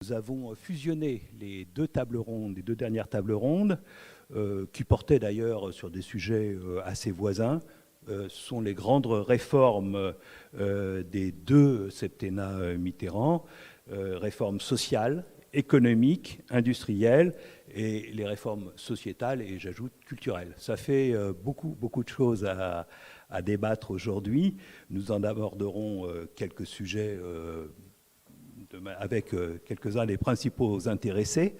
Nous avons fusionné les deux tables rondes, les deux dernières tables rondes, qui portaient d'ailleurs sur des sujets assez voisins. Ce sont les grandes réformes des deux septennats Mitterrand, réformes sociales, économiques, industrielles, et les réformes sociétales, et j'ajoute culturelles. Ça fait beaucoup de choses à débattre aujourd'hui. Nous en aborderons quelques sujets avec quelques-uns des principaux intéressés.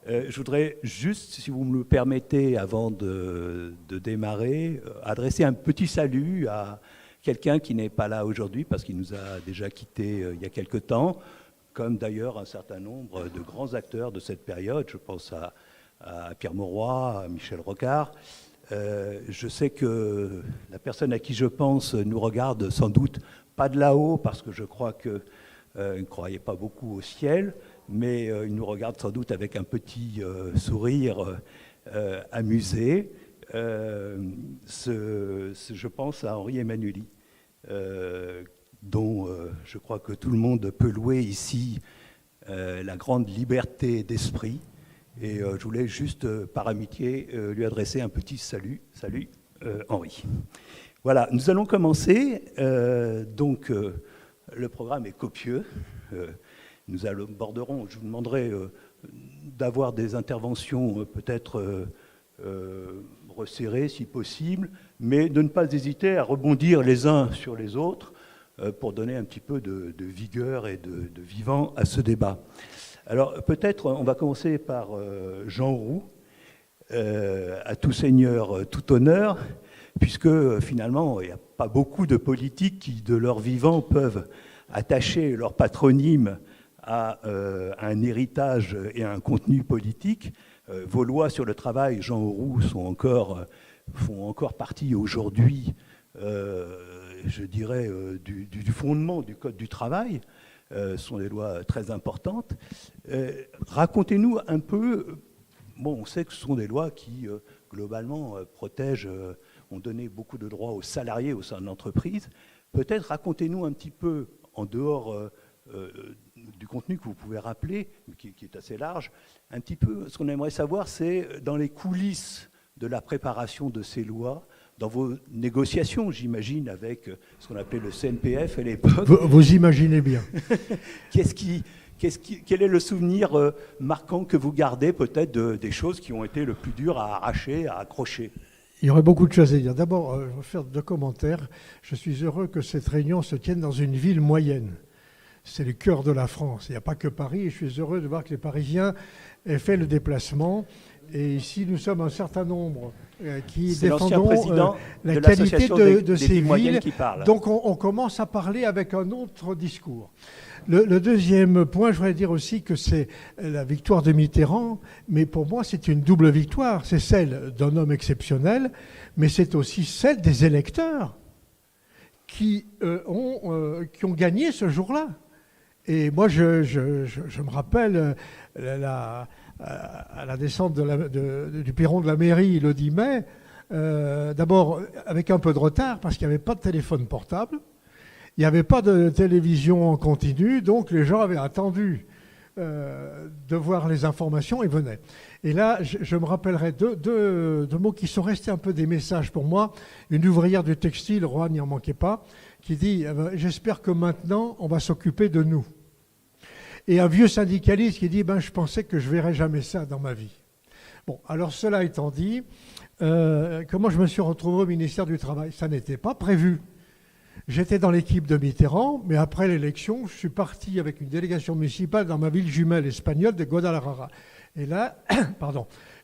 Je voudrais juste, si vous me le permettez, avant de démarrer, adresser un petit salut à quelqu'un qui n'est pas là aujourd'hui parce qu'il nous a déjà quittés il y a quelque temps, comme d'ailleurs un certain nombre de grands acteurs de cette période. Je pense à Pierre Mauroy, à Michel Rocard. Je sais que la personne à qui je pense nous regarde sans doute pas de là-haut, parce que je crois que il ne croyait pas beaucoup au ciel, mais il nous regarde sans doute avec un petit sourire amusé. Je pense à Henri Emmanuelli, dont je crois que tout le monde peut louer ici la grande liberté d'esprit. Et je voulais juste, par amitié, lui adresser un petit salut. Salut, Henri. Voilà, nous allons commencer. Le programme est copieux. Nous aborderons, je vous demanderai d'avoir des interventions peut-être resserrées si possible, mais de ne pas hésiter à rebondir les uns sur les autres pour donner un petit peu de vigueur et de vivant à ce débat. Alors peut-être on va commencer par Jean Roux, à tout seigneur, tout honneur, puisque finalement, il n'y a pas beaucoup de politiques qui, de leur vivant, peuvent attacher leur patronyme à un héritage et à un contenu politique. Vos lois sur le travail, Jean Roux, font encore partie aujourd'hui, je dirais, du fondement du Code du travail. Ce sont des lois très importantes. Racontez-nous un peu. Bon, on sait que ce sont des lois qui, globalement, protègent, ont donné beaucoup de droits aux salariés au sein de l'entreprise. Peut-être racontez-nous un petit peu, en dehors du contenu que vous pouvez rappeler, qui est assez large, un petit peu, ce qu'on aimerait savoir, c'est dans les coulisses de la préparation de ces lois, dans vos négociations, j'imagine, avec ce qu'on appelait le CNPF à l'époque. Vous imaginez bien. Quel est le souvenir marquant que vous gardez peut-être des choses qui ont été le plus dur à arracher, à accrocher ? Il y aurait beaucoup de choses à dire. D'abord, je vais faire 2 commentaires. Je suis heureux que cette réunion se tienne dans une ville moyenne. C'est le cœur de la France. Il n'y a pas que Paris. Et je suis heureux de voir que les Parisiens aient fait le déplacement. Et ici, nous sommes un certain nombre qui défendons la qualité de ces villes. Donc, on commence à parler avec un autre discours. Le deuxième point, je voudrais dire aussi que c'est la victoire de Mitterrand, mais pour moi, c'est une double victoire. C'est celle d'un homme exceptionnel, mais c'est aussi celle des électeurs qui ont gagné ce jour-là. Et moi, je me rappelle à la descente du perron de la mairie le 10 mai, d'abord avec un peu de retard, parce qu'il n'y avait pas de téléphone portable. Il n'y avait pas de télévision en continu, donc les gens avaient attendu de voir les informations et venaient. Et là, je me rappellerai deux mots qui sont restés un peu des messages pour moi. Une ouvrière du textile, Roanne, n'y en manquait pas, qui dit « J'espère que maintenant, on va s'occuper de nous ». Et un vieux syndicaliste qui dit « Je pensais que je ne verrais jamais ça dans ma vie ». Bon, alors cela étant dit, comment je me suis retrouvé au ministère du Travail ? Ça n'était pas prévu. J'étais dans l'équipe de Mitterrand, mais après l'élection, je suis parti avec une délégation municipale dans ma ville jumelle espagnole de Guadalajara. Et là,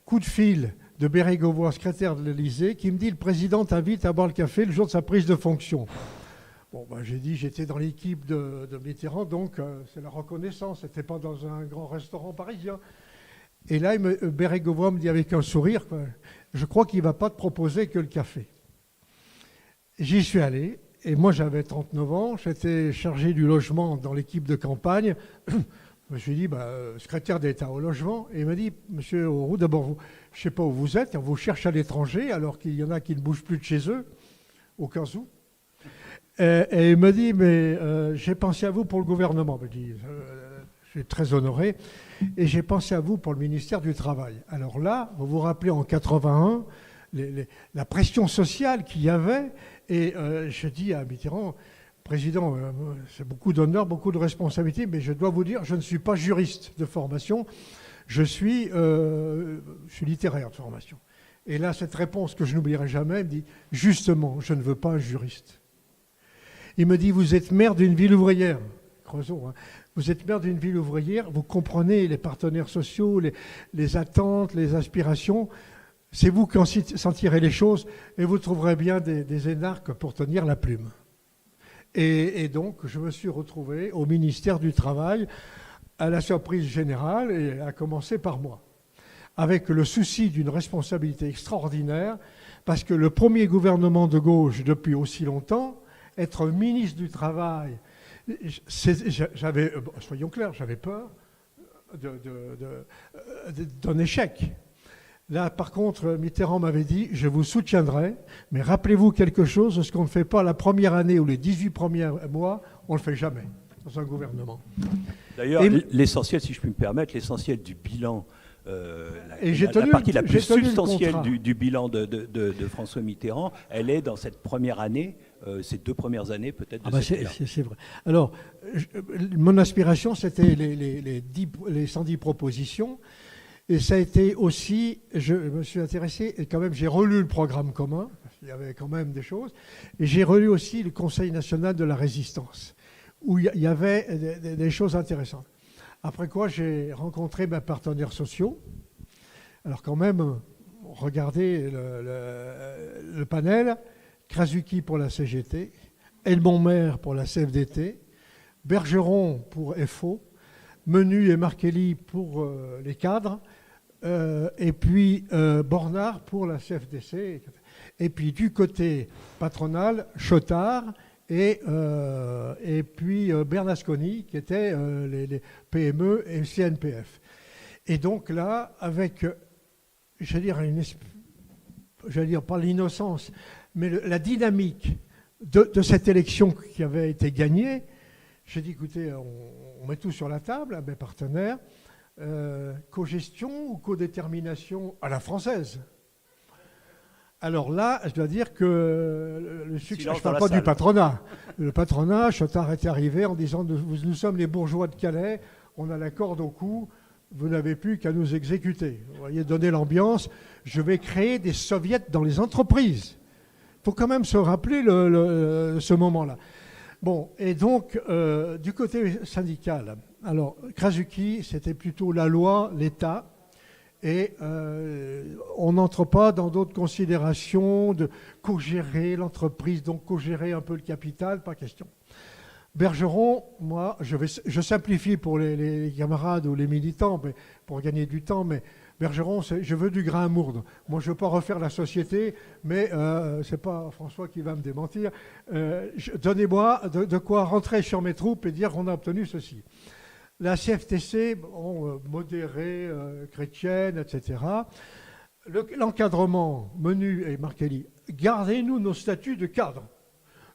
coup de fil de Bérégovoy, secrétaire de l'Élysée, qui me dit « Le président t'invite à boire le café le jour de sa prise de fonction ». Bon, j'ai dit j'étais dans l'équipe de Mitterrand, donc c'est la reconnaissance, c'était pas dans un grand restaurant parisien. Et là, Bérégovoy me dit avec un sourire « Je crois qu'il ne va pas te proposer que le café ». J'y suis allé. Et moi, j'avais 39 ans, j'étais chargé du logement dans l'équipe de campagne. Je me suis dit, secrétaire d'État au logement. Et il m'a dit, monsieur Auroux, d'abord, je ne sais pas où vous êtes, on vous cherche à l'étranger, alors qu'il y en a qui ne bougent plus de chez eux, au cas où. Et il me dit, mais j'ai pensé à vous pour le gouvernement. Je suis très honoré. Et j'ai pensé à vous pour le ministère du Travail. Alors là, vous vous rappelez en 81, la pression sociale qu'il y avait. Et je dis à Mitterrand, Président, c'est beaucoup d'honneur, beaucoup de responsabilités, mais je dois vous dire, je ne suis pas juriste de formation, je suis littéraire de formation. Et là, cette réponse que je n'oublierai jamais, il me dit, justement, je ne veux pas un juriste. Il me dit, vous êtes maire d'une ville ouvrière. Creusons, hein. Vous êtes maire d'une ville ouvrière, vous comprenez les partenaires sociaux, les attentes, les aspirations. C'est vous qui en sentirez les choses et vous trouverez bien des énarques pour tenir la plume. Et donc, je me suis retrouvé au ministère du Travail, à la surprise générale, et à commencer par moi, avec le souci d'une responsabilité extraordinaire, parce que le premier gouvernement de gauche depuis aussi longtemps, être ministre du Travail, soyons clairs, j'avais peur d'un échec. Là, par contre, Mitterrand m'avait dit, je vous soutiendrai, mais rappelez-vous quelque chose, ce qu'on ne fait pas la première année ou les 18 premiers mois, on ne le fait jamais dans un gouvernement. D'ailleurs, l'essentiel, si je puis me permettre, l'essentiel du bilan, la partie la plus substantielle du bilan de François Mitterrand, elle est dans cette première année, ces 2 premières années peut-être de cette c'est vrai. Alors, mon aspiration, c'était les 110 propositions. Et ça a été aussi, je me suis intéressé, et quand même j'ai relu le programme commun, parce qu'il y avait quand même des choses, et j'ai relu aussi le Conseil national de la résistance, où il y avait des choses intéressantes. Après quoi, j'ai rencontré mes partenaires sociaux. Alors quand même, regardez le panel, Krasuki pour la CGT, Elmont-Maire pour la CFDT, Bergeron pour FO, Menu et Markelly pour les cadres, et puis Bornard pour la CFDC, et puis du côté patronal, Chotard, et puis Bernasconi, qui étaient les PME et le CNPF. Et donc là, avec, j'allais dire pas l'innocence, mais la dynamique de cette élection qui avait été gagnée, j'ai dit, écoutez, on met tout sur la table à mes partenaires, co-gestion ou co-détermination à la française. Alors là, je dois dire que le succès, je ne parle pas du patronat. Le patronat, Chotard est arrivé en disant, nous sommes les bourgeois de Calais, on a la corde au cou, vous n'avez plus qu'à nous exécuter. Vous voyez, donner l'ambiance, je vais créer des soviets dans les entreprises. Il faut quand même se rappeler ce moment-là. Bon, et donc, du côté syndical, alors, Krasuki, c'était plutôt la loi, l'État, et on n'entre pas dans d'autres considérations de co-gérer l'entreprise, donc co-gérer un peu le capital, pas question. Bergeron, moi, je simplifie pour les camarades ou les militants, mais pour gagner du temps, mais Bergeron, je veux du grain à moudre. Moi, je ne veux pas refaire la société, mais ce n'est pas François qui va me démentir. Donnez-moi de quoi rentrer sur mes troupes et dire qu'on a obtenu ceci. La CFTC, modérée, chrétienne, etc. L'encadrement, Menu et Markelly, gardez-nous nos statuts de cadre.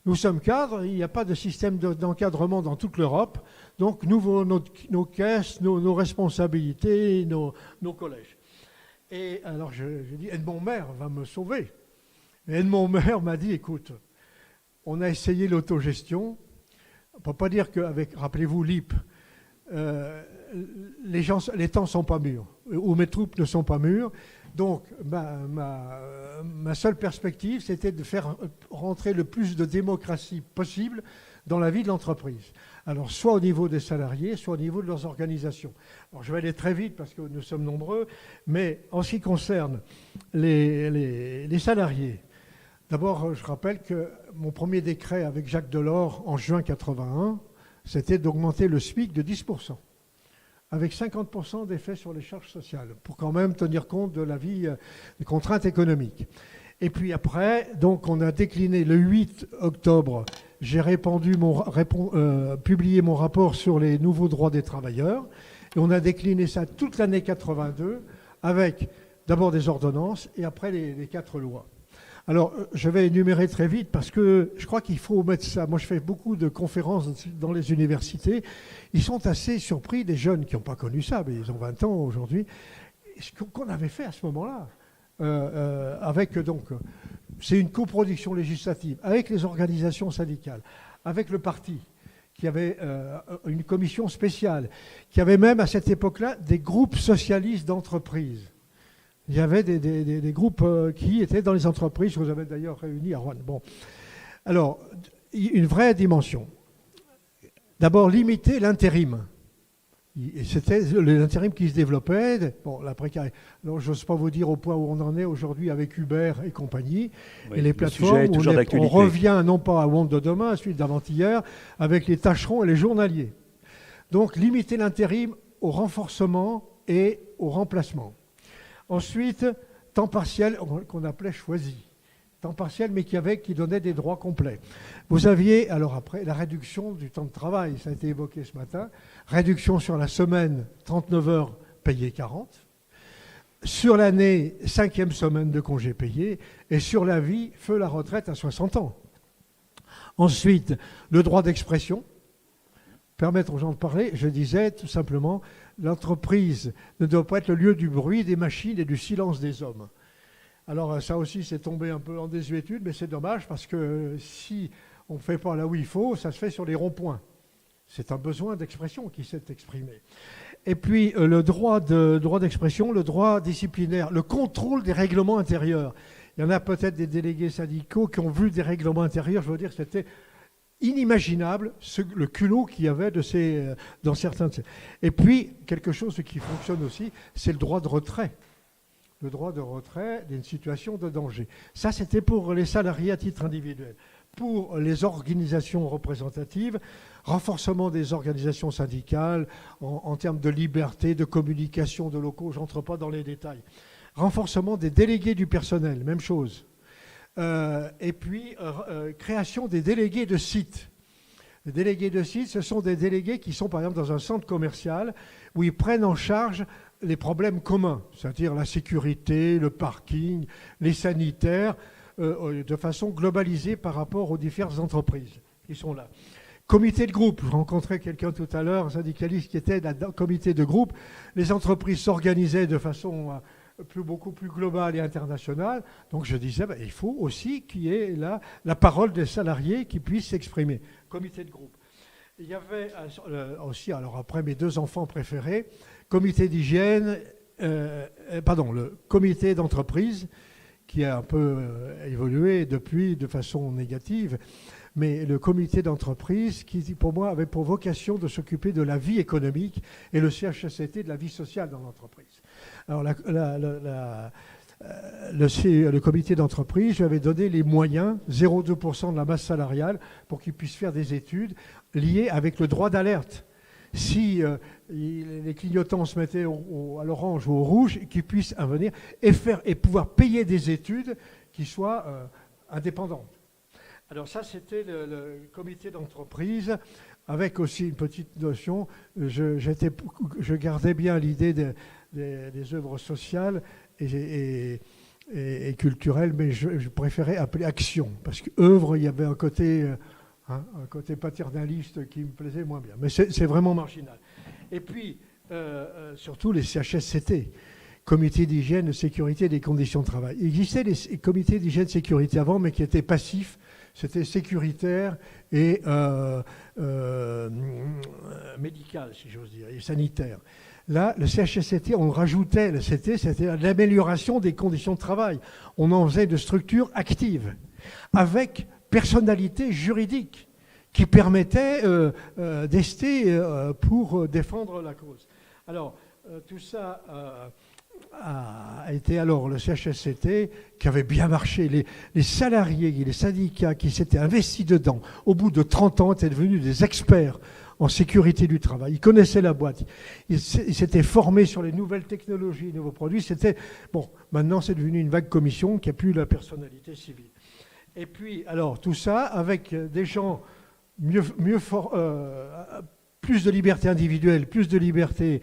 Nous sommes cadres, il n'y a pas de système d'encadrement dans toute l'Europe. Donc, nos caisses, nos responsabilités, nos collèges. Et alors, j'ai dit, Edmond-Maire va me sauver. Et Edmond-Maire m'a dit, écoute, on a essayé l'autogestion. On ne peut pas dire qu'avec, rappelez-vous, l'IP, les temps ne sont pas mûrs, ou mes troupes ne sont pas mûres. Donc, ma seule perspective, c'était de faire rentrer le plus de démocratie possible dans la vie de l'entreprise. Alors, soit au niveau des salariés, soit au niveau de leurs organisations. Alors, je vais aller très vite parce que nous sommes nombreux, mais en ce qui concerne les salariés, d'abord, je rappelle que mon premier décret avec Jacques Delors en juin 81, c'était d'augmenter le SMIC de 10%. Avec 50% d'effet sur les charges sociales, pour quand même tenir compte de la vie, des contraintes économiques. Et puis après, donc on a décliné le 8 octobre, j'ai publié mon rapport sur les nouveaux droits des travailleurs, et on a décliné ça toute l'année 82, avec d'abord des ordonnances, et après les 4 lois. Alors, je vais énumérer très vite parce que je crois qu'il faut mettre ça. Moi, je fais beaucoup de conférences dans les universités. Ils sont assez surpris, des jeunes qui n'ont pas connu ça, mais ils ont 20 ans aujourd'hui, ce qu'on avait fait à ce moment-là. Avec donc, c'est une coproduction législative avec les organisations syndicales, avec le parti, qui avait une commission spéciale, qui avait même à cette époque-là des groupes socialistes d'entreprise. Il y avait des groupes qui étaient dans les entreprises, que vous avez d'ailleurs réunis à Rouen. Bon. Alors, une vraie dimension. D'abord, limiter l'intérim. Et c'était l'intérim qui se développait. Bon, la précarité. Alors, je n'ose pas vous dire au point où on en est aujourd'hui avec Uber et compagnie. Oui, et les plateformes, on revient non pas à Monde de demain, à celui d'avant-hier, avec les tâcherons et les journaliers. Donc, limiter l'intérim au renforcement et au remplacement. Ensuite, temps partiel, qu'on appelait choisi. Temps partiel, mais qui donnait des droits complets. Vous aviez, alors après, la réduction du temps de travail, ça a été évoqué ce matin, réduction sur la semaine, 39 heures payées 40, sur l'année, 5e semaine de congés payés, et sur la vie, feu la retraite à 60 ans. Ensuite, le droit d'expression, permettre aux gens de parler, je disais tout simplement, l'entreprise ne doit pas être le lieu du bruit des machines et du silence des hommes. Alors ça aussi, c'est tombé un peu en désuétude, mais c'est dommage parce que si on ne fait pas là où il faut, ça se fait sur les ronds-points. C'est un besoin d'expression qui s'est exprimé. Et puis le droit d'expression, le droit disciplinaire, le contrôle des règlements intérieurs. Il y en a peut-être des délégués syndicaux qui ont vu des règlements intérieurs, je veux dire que c'était inimaginable le culot qu'il y avait dans certains de ces... Et puis, quelque chose qui fonctionne aussi, c'est le droit de retrait. Le droit de retrait d'une situation de danger. Ça, c'était pour les salariés à titre individuel. Pour les organisations représentatives, renforcement des organisations syndicales en termes de liberté, de communication de locaux, je n'entre pas dans les détails. Renforcement des délégués du personnel, même chose. Et puis, création des délégués de site. Les délégués de site, ce sont des délégués qui sont, par exemple, dans un centre commercial où ils prennent en charge les problèmes communs, c'est-à-dire la sécurité, le parking, les sanitaires, de façon globalisée par rapport aux diverses entreprises qui sont là. Comité de groupe, je rencontrais quelqu'un tout à l'heure, un syndicaliste qui était dans le comité de groupe. Les entreprises s'organisaient de façon beaucoup plus globale et internationale. Donc je disais, il faut aussi qu'il y ait la parole des salariés qui puissent s'exprimer. Comité de groupe. Il y avait aussi, alors après mes 2 enfants préférés, comité d'hygiène, le comité d'entreprise, qui a un peu évolué depuis de façon négative, mais le comité d'entreprise qui, pour moi, avait pour vocation de s'occuper de la vie économique et le CHSCT de la vie sociale dans l'entreprise. Alors le comité d'entreprise, je lui avais donné les moyens, 0,2% de la masse salariale, pour qu'il puisse faire des études liées avec le droit d'alerte. Si les clignotants se mettaient à l'orange ou au rouge, qu'ils puissent venir et pouvoir payer des études qui soient indépendantes. Alors ça, c'était le comité d'entreprise, avec aussi une petite notion, je gardais bien l'idée des œuvres sociales et culturelles, mais je préférais appeler action, parce qu'œuvre, il y avait un côté paternaliste qui me plaisait moins bien. Mais c'est vraiment marginal. Et puis, surtout les CHSCT, Comité d'hygiène, de sécurité et des conditions de travail. Il existait des comités d'hygiène et de sécurité avant, mais qui étaient passifs. C'était sécuritaire et médical, si j'ose dire, et sanitaire. Là, le CHSCT, on rajoutait, c'était l'amélioration des conditions de travail. On en faisait de structures actives, avec personnalité juridique, qui permettait d'ester pour défendre la cause. Alors, tout ça a été alors le CHSCT qui avait bien marché. Les salariés, les syndicats qui s'étaient investis dedans, au bout de 30 ans, étaient devenus des experts en sécurité du travail. Ils connaissaient la boîte. Ils s'étaient formés sur les nouvelles technologies, les nouveaux produits. Maintenant, c'est devenu une vague commission qui n'a plus la personnalité civile. Et puis, alors, tout ça avec des gens plus de liberté individuelle, plus de liberté,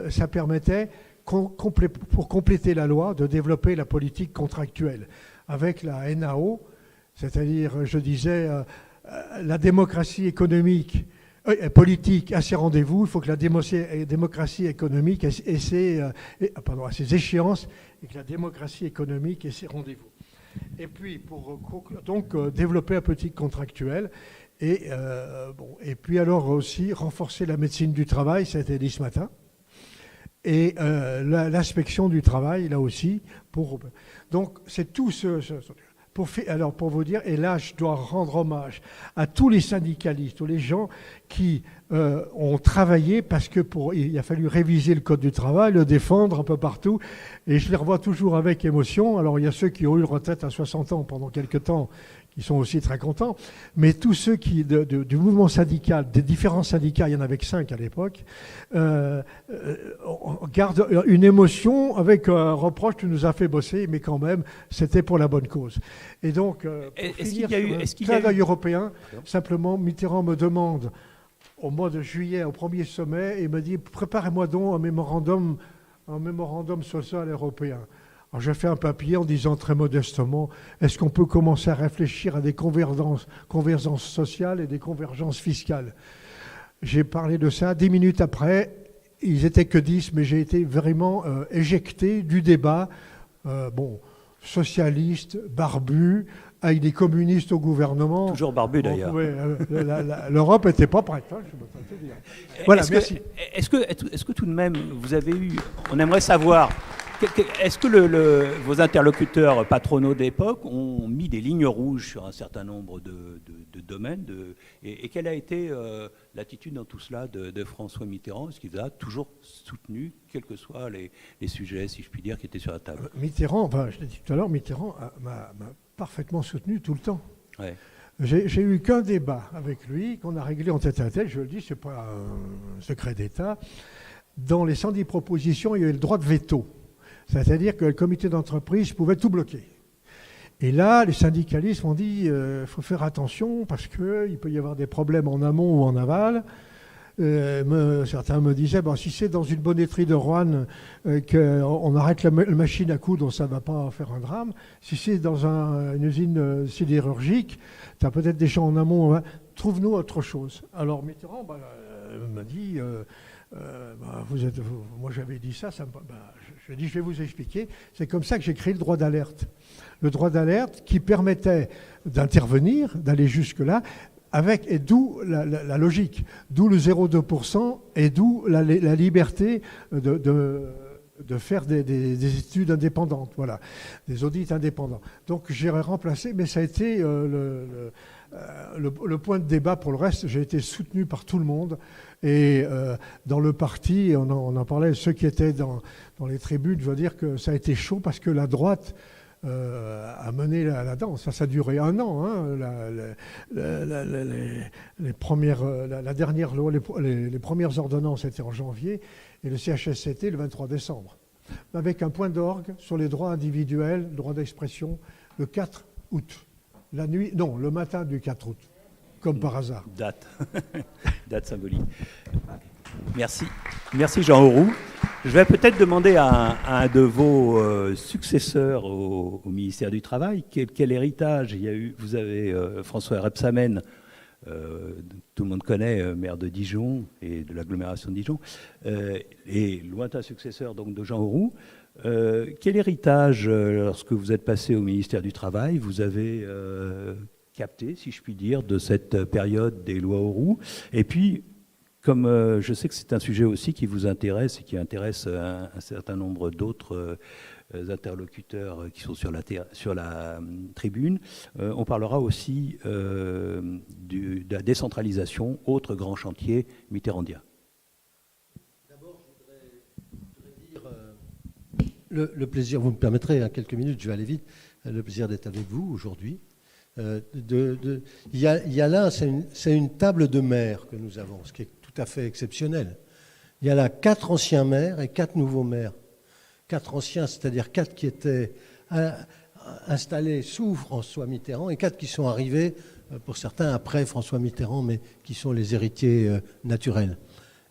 ça permettait, pour compléter la loi, de développer la politique contractuelle, avec la NAO, c'est-à-dire, je disais, la démocratie économique et politique à ses rendez-vous. Il faut que la démocratie économique ait ses échéances et que la démocratie économique ait ses rendez-vous. Et puis, pour donc développer un politique contractuelle et puis alors aussi renforcer la médecine du travail, ça a été dit ce matin, et l'inspection du travail, là aussi. Donc, c'est tout alors, pour vous dire, et là, je dois rendre hommage à tous les syndicalistes, tous les gens qui ont travaillé parce il a fallu réviser le Code du travail, le défendre un peu partout, et je les revois toujours avec émotion. Alors, il y a ceux qui ont eu retraite à 60 ans pendant quelques temps, qui sont aussi très contents, mais tous ceux qui, du mouvement syndical, des différents syndicats, il y en avait que 5 à l'époque, gardent une émotion avec un reproche: tu nous as fait bosser, mais quand même, c'était pour la bonne cause. Et donc, clin d'œil européen, simplement, Mitterrand me demande, au mois de juillet, au premier sommet, et me dit: préparez-moi donc un mémorandum social européen. Alors j'ai fait un papier en disant très modestement: est-ce qu'on peut commencer à réfléchir à des convergences sociales et des convergences fiscales? J'ai parlé de ça. 10 minutes après, ils étaient que 10, mais j'ai été vraiment éjecté du débat. Socialiste, barbu, avec des communistes au gouvernement. Toujours barbu d'ailleurs. L'Europe n'était pas prête, hein, je peux te dire. Voilà, merci. Est-ce que tout de même, vous avez eu... On aimerait savoir... Est-ce que vos interlocuteurs patronaux d'époque ont mis des lignes rouges sur un certain nombre de domaines et quelle a été l'attitude dans tout cela de François Mitterrand? Est-ce qu'il a toujours soutenu, quels que soient les sujets, si je puis dire, qui étaient sur la table? Mitterrand, je l'ai dit tout à l'heure, Mitterrand m'a parfaitement soutenu tout le temps. Ouais. J'ai eu qu'un débat avec lui qu'on a réglé en tête-à-tête, je le dis, ce n'est pas un secret d'État. Dans les 110 propositions, il y avait le droit de veto. C'est-à-dire que le comité d'entreprise pouvait tout bloquer. Et là, les syndicalistes m'ont dit faut faire attention parce qu'il peut y avoir des problèmes en amont ou en aval. Certains me disaient si c'est dans une bonneterie de Roanne qu'on arrête la machine à coudre, ça ne va pas faire un drame. Si c'est dans une usine sidérurgique, tu as peut-être des gens en amont. Trouve-nous autre chose. Alors Mitterrand m'a dit moi j'avais dit ça, je lui ai dit je vais vous expliquer. C'est comme ça que j'ai créé le droit d'alerte. Le droit d'alerte qui permettait d'intervenir, d'aller jusque-là, et d'où la logique, d'où le 0,2% et d'où la liberté de faire des études indépendantes, voilà, des audits indépendants. Donc j'ai remplacé, mais ça a été le point de débat. Pour le reste, j'ai été soutenu par tout le monde. Et dans le parti, on en parlait, ceux qui étaient dans les tribunes, je veux dire que ça a été chaud parce que la droite a mené la danse. Ça a duré 1 an. Hein, les premières ordonnances étaient en janvier et le CHSCT le 23 décembre. Avec un point d'orgue sur les droits individuels, le droit d'expression, le 4 août. Le matin du 4 août. Comme par hasard. Date symbolique. Merci. Merci Jean Auroux. Je vais peut-être demander à un de vos successeurs au ministère du Travail quel héritage il y a eu. Vous avez François Rebsamen, tout le monde connaît, maire de Dijon et de l'agglomération de Dijon, et lointain successeur donc de Jean Auroux. Quel héritage, lorsque vous êtes passé au ministère du Travail, vous avez capté, si je puis dire, de cette période des lois Auroux? Et puis, comme je sais que c'est un sujet aussi qui vous intéresse et qui intéresse un certain nombre d'autres interlocuteurs qui sont sur la tribune, on parlera aussi de la décentralisation, autre grand chantier mitterrandien. D'abord, je voudrais dire le plaisir, vous me permettrez, quelques minutes, je vais aller vite, le plaisir d'être avec vous aujourd'hui. Il y a là, c'est une table de maires que nous avons, ce qui est tout à fait exceptionnel. Il y a là 4 anciens maires et 4 nouveaux maires. 4 anciens, c'est-à-dire 4 qui étaient installés sous François Mitterrand et 4 qui sont arrivés, pour certains, après François Mitterrand, mais qui sont les héritiers naturels.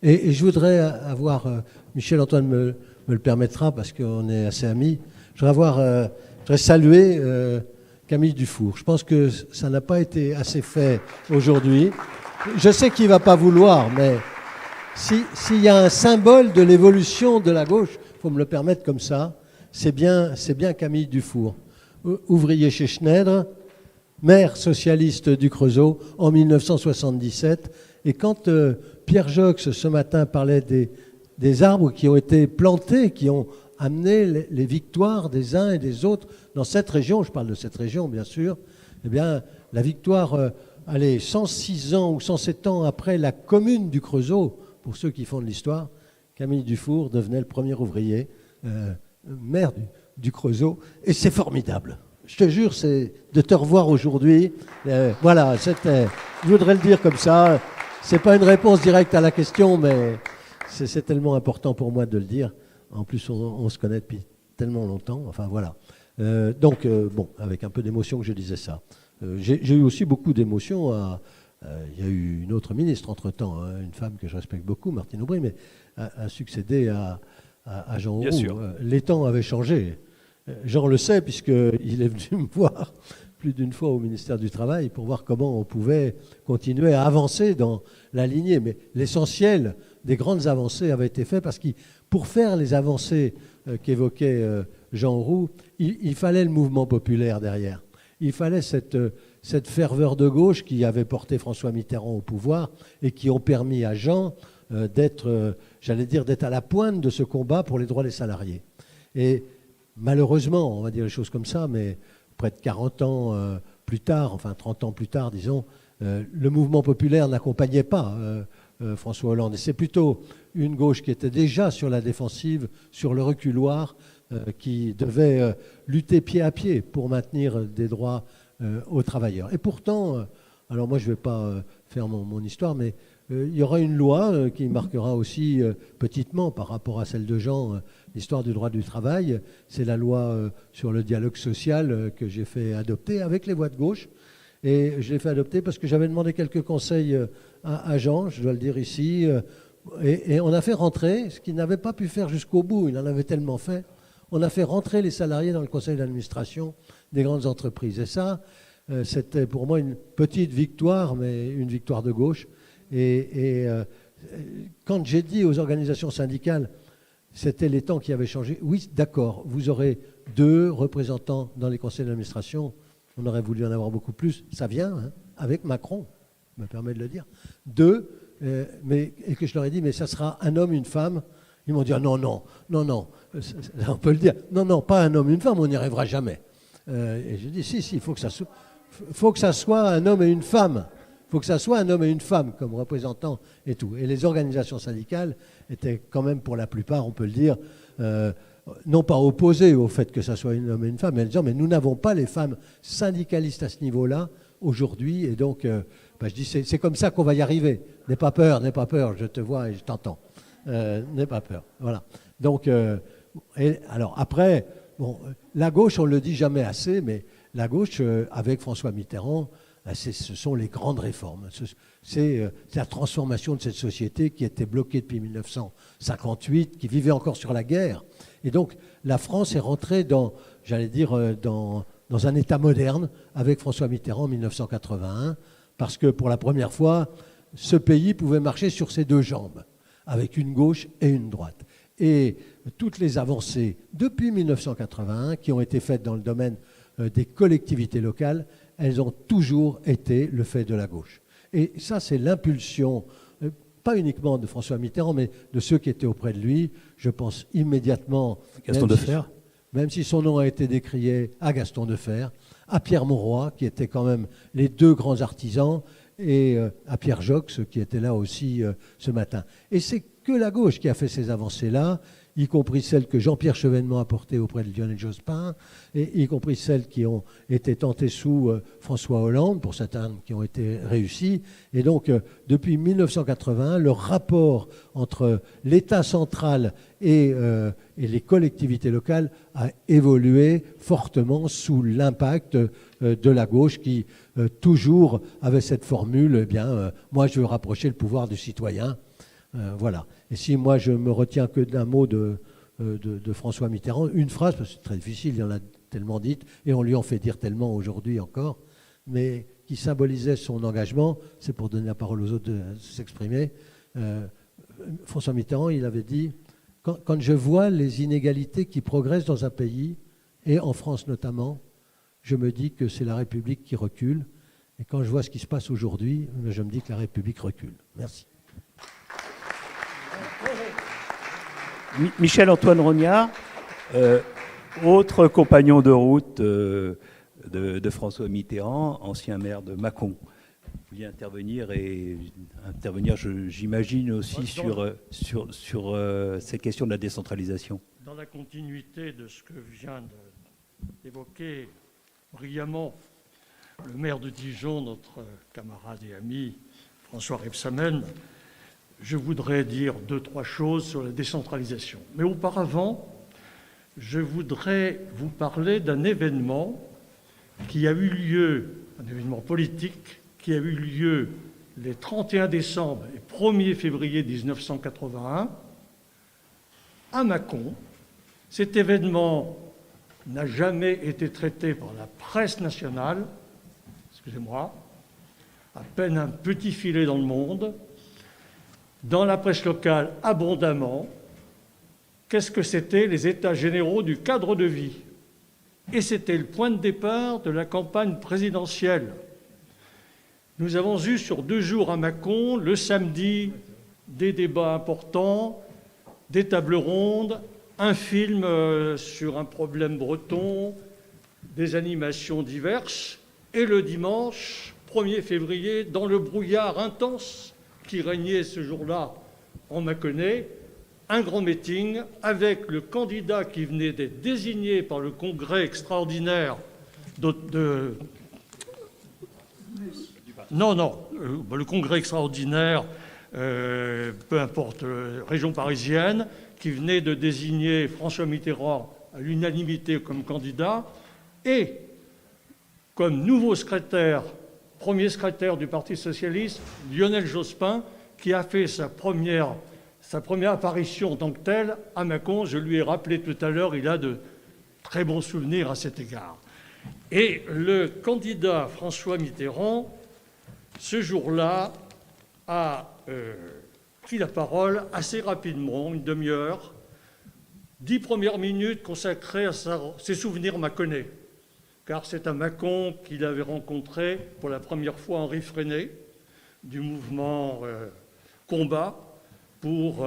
Et je voudrais avoir, Michel-Antoine me le permettra parce qu'on est assez amis, je voudrais avoir voudrais saluer Camille Dufour. Je pense que ça n'a pas été assez fait aujourd'hui. Je sais qu'il ne va pas vouloir, mais s'il y a un symbole de l'évolution de la gauche, il faut me le permettre comme ça, c'est bien Camille Dufour, ouvrier chez Schneider, maire socialiste du Creusot en 1977. Et quand Pierre Jox, ce matin, parlait des arbres qui ont été plantés, qui ont amené les victoires des uns et des autres dans cette région, je parle de cette région bien sûr, eh bien la victoire, 106 ans ou 107 ans après la commune du Creusot, pour ceux qui font de l'histoire, Camille Dufour devenait le premier ouvrier, maire du Creusot, et c'est formidable. Je te jure, c'est de te revoir aujourd'hui. Voilà, je voudrais le dire comme ça. C'est pas une réponse directe à la question, mais c'est tellement important pour moi de le dire. En plus, on se connaît depuis tellement longtemps. Enfin, voilà. Donc, bon, avec un peu d'émotion que je disais ça. J'ai eu aussi beaucoup d'émotion. Il y a eu une autre ministre entre-temps, hein, une femme que je respecte beaucoup, Martine Aubry, mais a succédé à Jean Bien Auroux. sûr. Les temps avaient changé. Jean le sait, puisqu'il est venu me voir plus d'une fois au ministère du Travail pour voir comment on pouvait continuer à avancer dans la lignée. Mais l'essentiel des grandes avancées avait été fait parce que pour faire les avancées qu'évoquait Jean Auroux, il fallait le mouvement populaire derrière. Il fallait cette ferveur de gauche qui avait porté François Mitterrand au pouvoir et qui ont permis à Jean d'être à la pointe de ce combat pour les droits des salariés. Et malheureusement, on va dire les choses comme ça, mais près de 40 ans plus tard, enfin 30 ans plus tard, disons, le mouvement populaire n'accompagnait pas François Hollande. Et c'est plutôt une gauche qui était déjà sur la défensive, sur le reculoir, qui devait lutter pied à pied pour maintenir des droits aux travailleurs. Et pourtant, alors moi je ne vais pas faire mon histoire, mais il y aura une loi qui marquera aussi petitement par rapport à celle de Jean l'histoire du droit du travail. C'est la loi sur le dialogue social que j'ai fait adopter avec les voix de gauche. Et je l'ai fait adopter parce que j'avais demandé quelques conseils à Jean, je dois le dire ici. Et on a fait rentrer, ce qu'il n'avait pas pu faire jusqu'au bout, il en avait tellement fait, on a fait rentrer les salariés dans le conseil d'administration des grandes entreprises. Et ça, c'était pour moi une petite victoire, mais une victoire de gauche. Et quand j'ai dit aux organisations syndicales, c'était les temps qui avaient changé, oui, d'accord, vous aurez 2 représentants dans les conseils d'administration, on aurait voulu en avoir beaucoup plus, ça vient, hein, avec Macron, je me permets de le dire, 2, et que je leur ai dit, mais ça sera un homme, une femme. Ils m'ont dit, ah, non, on peut le dire, non, pas un homme, une femme, on n'y arrivera jamais. Et j'ai dit, si, il faut que ça soit un homme et une femme. Il faut que ça soit un homme et une femme comme représentants et tout. Et les organisations syndicales étaient quand même, pour la plupart, on peut le dire, non pas opposées au fait que ça soit un homme et une femme, mais disant, mais nous n'avons pas les femmes syndicalistes à ce niveau-là aujourd'hui. Et donc, je dis, c'est comme ça qu'on va y arriver. N'aie pas peur, je te vois et je t'entends. N'aie pas peur. Voilà. Donc, alors après, bon, la gauche, on ne le dit jamais assez, mais la gauche, avec François Mitterrand, ce sont les grandes réformes. C'est la transformation de cette société qui était bloquée depuis 1958, qui vivait encore sur la guerre. Et donc, la France est rentrée dans un État moderne avec François Mitterrand en 1981, parce que pour la première fois, ce pays pouvait marcher sur ses 2 jambes, avec une gauche et une droite. Et toutes les avancées depuis 1981 qui ont été faites dans le domaine des collectivités locales, elles ont toujours été le fait de la gauche. Et ça, c'est l'impulsion, pas uniquement de François Mitterrand, mais de ceux qui étaient auprès de lui. Je pense immédiatement, Gaston Defferre. Même si son nom a été décrié, à Gaston Defferre, à Pierre Mauroy, qui étaient quand même les 2 grands artisans, et à Pierre Jox, qui était là aussi ce matin. Et c'est que la gauche qui a fait ces avancées-là, y compris celles que Jean-Pierre Chevènement a portées auprès de Lionel Jospin, et y compris celles qui ont été tentées sous François Hollande, pour certaines qui ont été réussies. Et donc, depuis 1980, le rapport entre l'État central et les collectivités locales a évolué fortement sous l'impact de la gauche qui toujours avait cette formule, moi je veux rapprocher le pouvoir du citoyen. Voilà. Et si moi je me retiens que d'un mot de François Mitterrand, une phrase, parce que c'est très difficile, il y en a tellement dites, et on lui en fait dire tellement aujourd'hui encore, mais qui symbolisait son engagement. C'est pour donner la parole aux autres de s'exprimer. François Mitterrand, il avait dit « Quand je vois les inégalités qui progressent dans un pays, et en France notamment, je me dis que c'est la République qui recule. Et quand je vois ce qui se passe aujourd'hui, je me dis que la République recule. » Merci. Michel-Antoine Rognard, autre compagnon de route de François Mitterrand, ancien maire de Mâcon. Vous vouliez intervenir, j'imagine, aussi sur cette question de la décentralisation. Dans la continuité de ce que vient d'évoquer brillamment le maire de Dijon, notre camarade et ami François Rebsamen, je voudrais dire 2-3 choses sur la décentralisation. Mais auparavant, je voudrais vous parler d'un événement qui a eu lieu, un événement politique, qui a eu lieu les 31 décembre et 1er février 1981 à Mâcon. Cet événement n'a jamais été traité par la presse nationale, excusez-moi, à peine un petit filet dans le monde, dans la presse locale abondamment. Qu'est-ce que c'était les États généraux du cadre de vie? Et c'était le point de départ de la campagne présidentielle. Nous avons eu sur 2 jours à Mâcon, le samedi, des débats importants, des tables rondes, un film sur un problème breton, des animations diverses, et le dimanche 1er février, dans le brouillard intense qui régnait ce jour-là en Mâconnais, un grand meeting avec le candidat qui venait d'être désigné par le congrès extraordinaire le congrès extraordinaire, peu importe, région parisienne, qui venait de désigner François Mitterrand à l'unanimité comme candidat, et comme nouveau secrétaire, premier secrétaire du Parti socialiste, Lionel Jospin, qui a fait sa première apparition en tant que telle à Mâcon. Je lui ai rappelé tout à l'heure, il a de très bons souvenirs à cet égard. Et le candidat François Mitterrand, ce jour-là, a pris la parole assez rapidement, une demi-heure, 10 premières minutes consacrées à ses souvenirs mâconnais, car c'est à Mâcon qu'il avait rencontré pour la première fois Henri Freinet, du mouvement Combat, pour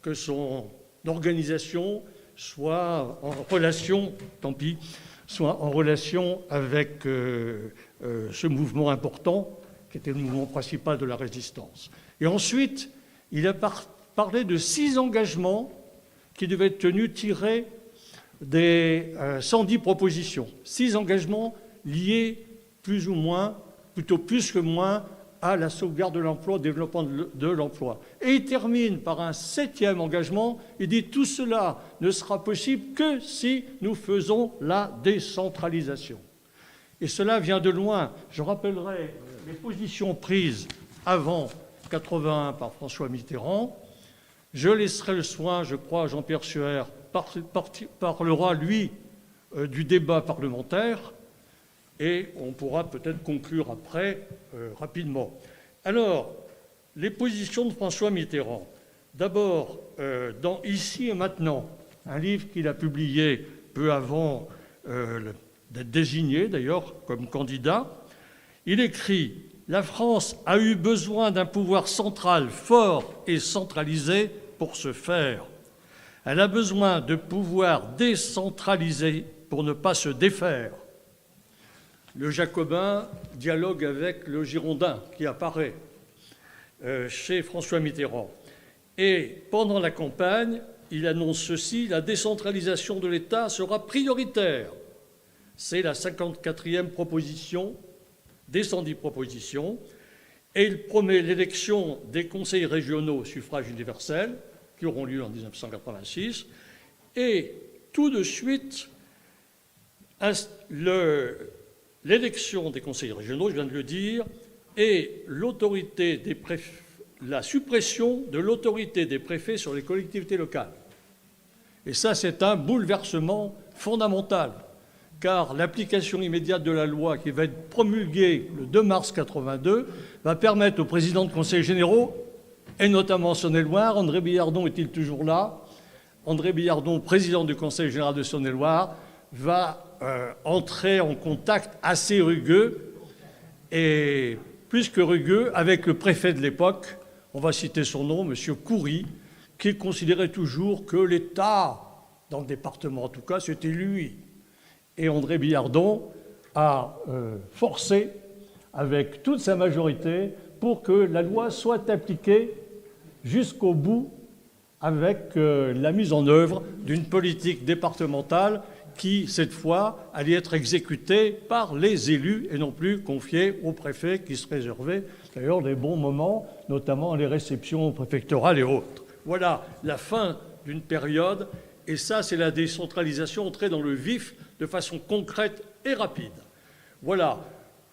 que son organisation soit en relation, avec ce mouvement important, qui était le mouvement principal de la résistance. Et ensuite, il a parlé de 6 engagements qui devaient être tenus, tirés des 110 propositions. 6 engagements liés plus ou moins, plutôt plus que moins, à la sauvegarde de l'emploi, au développement de l'emploi. Et il termine par un 7e engagement. Il dit « Tout cela ne sera possible que si nous faisons la décentralisation ». Et cela vient de loin. Je rappellerai les positions prises avant 81 par François Mitterrand. Je laisserai le soin, je crois, à Jean-Pierre Sueur, parlera, lui, du débat parlementaire, et on pourra peut-être conclure après rapidement. Alors, les positions de François Mitterrand. D'abord, dans Ici et maintenant, un livre qu'il a publié peu avant d'être désigné, d'ailleurs, comme candidat, il écrit « La France a eu besoin d'un pouvoir central fort et centralisé pour se faire. Elle a besoin de pouvoir décentralisé pour ne pas se défaire. » Le Jacobin dialogue avec le Girondin qui apparaît chez François Mitterrand. Et pendant la campagne, il annonce ceci: la décentralisation de l'État sera prioritaire. C'est la 54e proposition des 110 propositions. Et il promet l'élection des conseils régionaux au suffrage universel, qui auront lieu en 1986. Et tout de suite, l'élection des conseils régionaux, je viens de le dire, et la suppression de l'autorité des préfets sur les collectivités locales. Et ça, c'est un bouleversement fondamental. car l'application immédiate de la loi qui va être promulguée le 2 mars 82 va permettre aux présidents de conseils généraux, et notamment en Saône-et-Loire, André Billardon est-il toujours là? André Billardon, président du conseil général de Saône-et-Loire, va entrer en contact assez rugueux, et plus que rugueux, avec le préfet de l'époque, on va citer son nom, M. Coury, qui considérait toujours que l'État, dans le département en tout cas, c'était lui. Et André Billardon a forcé, avec toute sa majorité, pour que la loi soit appliquée jusqu'au bout, avec la mise en œuvre d'une politique départementale qui, cette fois, allait être exécutée par les élus et non plus confiée au préfet qui se réservait d'ailleurs des bons moments, notamment les réceptions préfectorales et autres. Voilà la fin d'une période, et ça, c'est la décentralisation entrée dans le vif de façon concrète et rapide. Voilà.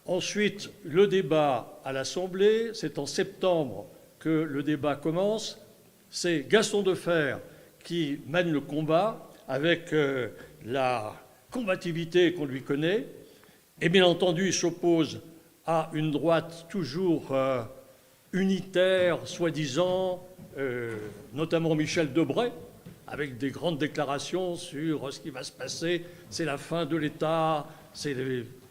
Ensuite, le débat à l'Assemblée, c'est en septembre que le débat commence. C'est Gaston Defferre qui mène le combat avec la combativité qu'on lui connaît. Et bien entendu, il s'oppose à une droite toujours unitaire, soi-disant, notamment Michel Debré, avec des grandes déclarations sur ce qui va se passer, c'est la fin de l'État, c'est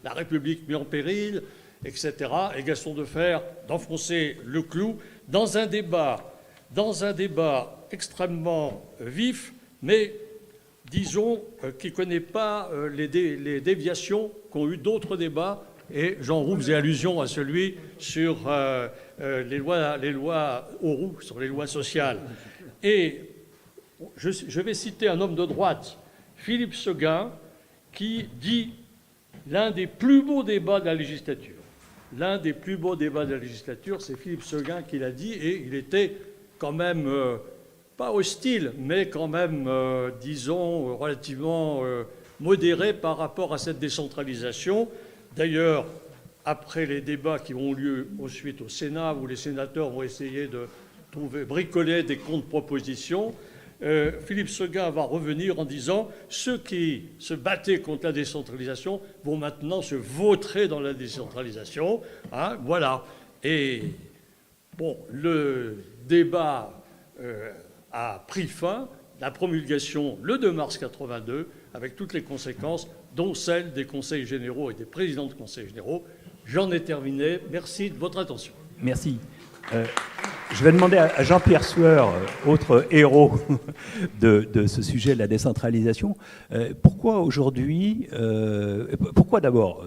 la République mise en péril, etc. Et Gaston Defferre d'enfoncer le clou dans un débat extrêmement vif, mais disons qui ne connaît pas les déviations qu'ont eu d'autres débats, et Jean Roux faisait allusion à celui sur les lois Auroux, sur les lois sociales. Et je vais citer un homme de droite, Philippe Séguin, qui dit l'un des plus beaux débats de la législature. L'un des plus beaux débats de la législature, c'est Philippe Séguin qui l'a dit, et il était quand même, pas hostile, mais quand même, disons, relativement modéré par rapport à cette décentralisation. D'ailleurs, après les débats qui ont lieu ensuite au Sénat, où les sénateurs vont essayer de bricoler des contre-propositions, Philippe Séguin va revenir en disant « Ceux qui se battaient contre la décentralisation vont maintenant se vautrer dans la décentralisation. » Voilà. Et bon, le débat a pris fin, la promulgation le 2 mars 82, avec toutes les conséquences, dont celle des conseils généraux et des présidents de conseils généraux. J'en ai terminé. Merci de votre attention. Merci. Je vais demander à Jean-Pierre Sueur, autre héros de ce sujet de la décentralisation, pourquoi aujourd'hui, pourquoi d'abord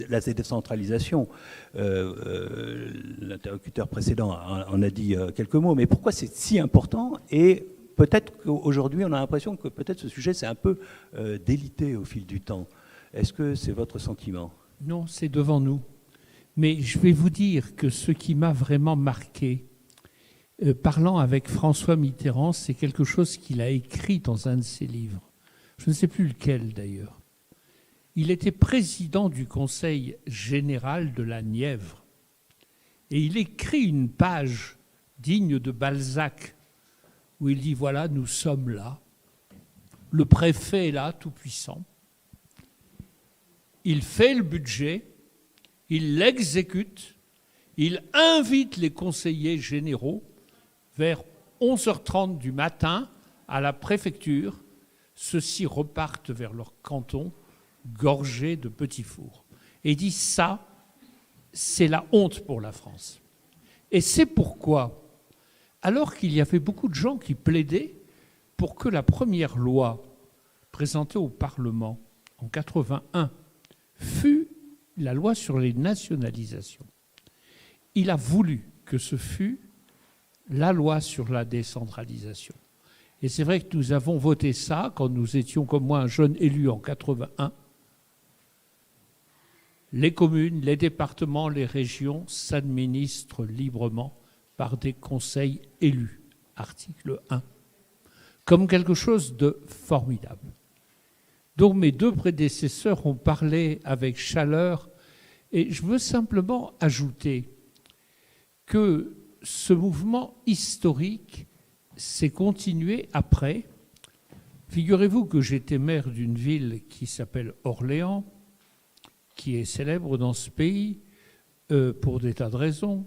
la décentralisation, l'interlocuteur précédent en a dit quelques mots, mais pourquoi c'est si important? Et peut-être qu'aujourd'hui on a l'impression que peut-être ce sujet s'est un peu délité au fil du temps. Est-ce que c'est votre sentiment? Non, c'est devant nous. Mais je vais vous dire que ce qui m'a vraiment marqué, parlant avec François Mitterrand, c'est quelque chose qu'il a écrit dans un de ses livres. Je ne sais plus lequel d'ailleurs. Il était président du Conseil général de la Nièvre. Et il écrit une page digne de Balzac, où il dit, voilà, nous sommes là. Le préfet est là, tout puissant. Il fait le budget. Il l'exécute, il invite les conseillers généraux vers 11h30 du matin à la préfecture. Ceux-ci repartent vers leur canton, gorgés de petits fours. Et il dit ça, c'est la honte pour la France. Et c'est pourquoi, alors qu'il y avait beaucoup de gens qui plaidaient pour que la première loi présentée au Parlement en 81 fût la loi sur les nationalisations. Il a voulu que ce fût la loi sur la décentralisation. Et c'est vrai que nous avons voté ça quand nous étions, comme moi, un jeune élu en 81. Les communes, les départements, les régions s'administrent librement par des conseils élus, article 1, comme quelque chose de formidable. Donc mes deux prédécesseurs ont parlé avec chaleur, et je veux simplement ajouter que ce mouvement historique s'est continué après. Figurez-vous que j'étais maire d'une ville qui s'appelle Orléans, qui est célèbre dans ce pays pour des tas de raisons,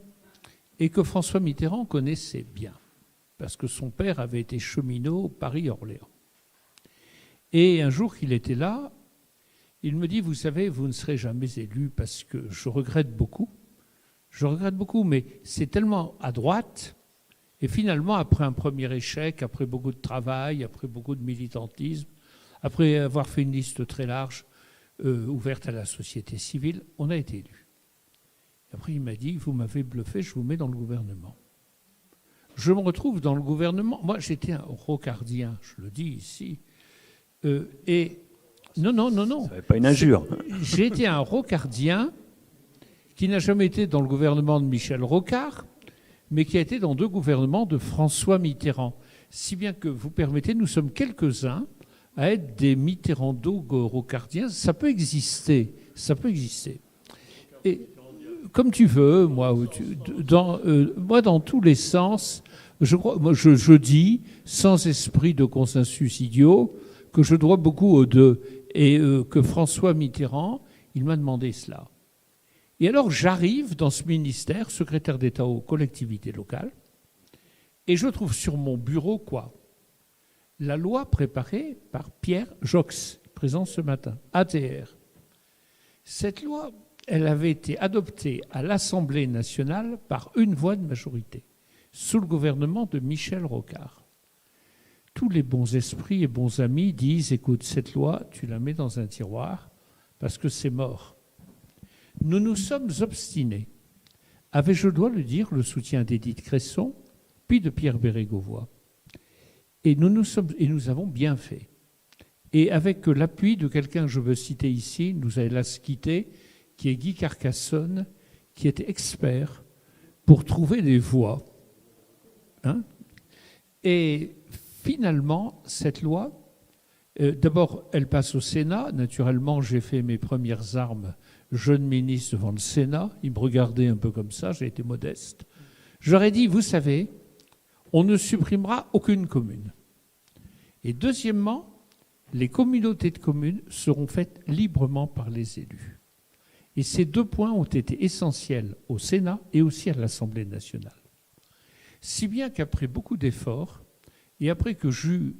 et que François Mitterrand connaissait bien, parce que son père avait été cheminot Paris-Orléans. Et un jour qu'il était là, il me dit, vous savez, vous ne serez jamais élu parce que je regrette beaucoup, mais c'est tellement à droite. Et finalement, après un premier échec, après beaucoup de travail, après beaucoup de militantisme, après avoir fait une liste très large, ouverte à la société civile, on a été élu. Après, il m'a dit, vous m'avez bluffé, je vous mets dans le gouvernement. Je me retrouve dans le gouvernement. Moi, j'étais un rocardien, je le dis ici. Non. Ça n'est pas une injure. J'ai été un rocardien qui n'a jamais été dans le gouvernement de Michel Rocard, mais qui a été dans 2 gouvernements de François Mitterrand. Si bien que, vous permettez, nous sommes quelques-uns à être des Mitterrando-rocardiens. Ça peut exister. Et comme tu veux, moi, dans tous les sens, je dis, sans esprit de consensus idiot, que je dois beaucoup aux deux. Et que François Mitterrand, il m'a demandé cela. Et alors j'arrive dans ce ministère, secrétaire d'État aux collectivités locales, et je trouve sur mon bureau quoi? La loi préparée par Pierre Jox, présent ce matin, ATR. Cette loi, elle avait été adoptée à l'Assemblée nationale par 1 voix de majorité, sous le gouvernement de Michel Rocard. Tous les bons esprits et bons amis disent, écoute, cette loi, tu la mets dans un tiroir parce que c'est mort. Nous nous sommes obstinés, avec, je dois le dire, le soutien d'Édith Cresson, puis de Pierre Bérégovoy. Et nous avons bien fait. Et avec l'appui de quelqu'un que je veux citer ici, nous allons se quitter, qui est Guy Carcassonne, qui était expert pour trouver des voies. Et finalement, cette loi, d'abord, elle passe au Sénat. Naturellement, j'ai fait mes premières armes jeune ministre devant le Sénat. Ils me regardaient un peu comme ça, j'ai été modeste. Je leur ai dit, vous savez, on ne supprimera aucune commune. Et deuxièmement, les communautés de communes seront faites librement par les élus. Et ces 2 points ont été essentiels au Sénat et aussi à l'Assemblée nationale. Si bien qu'après beaucoup d'efforts, et après que j'eus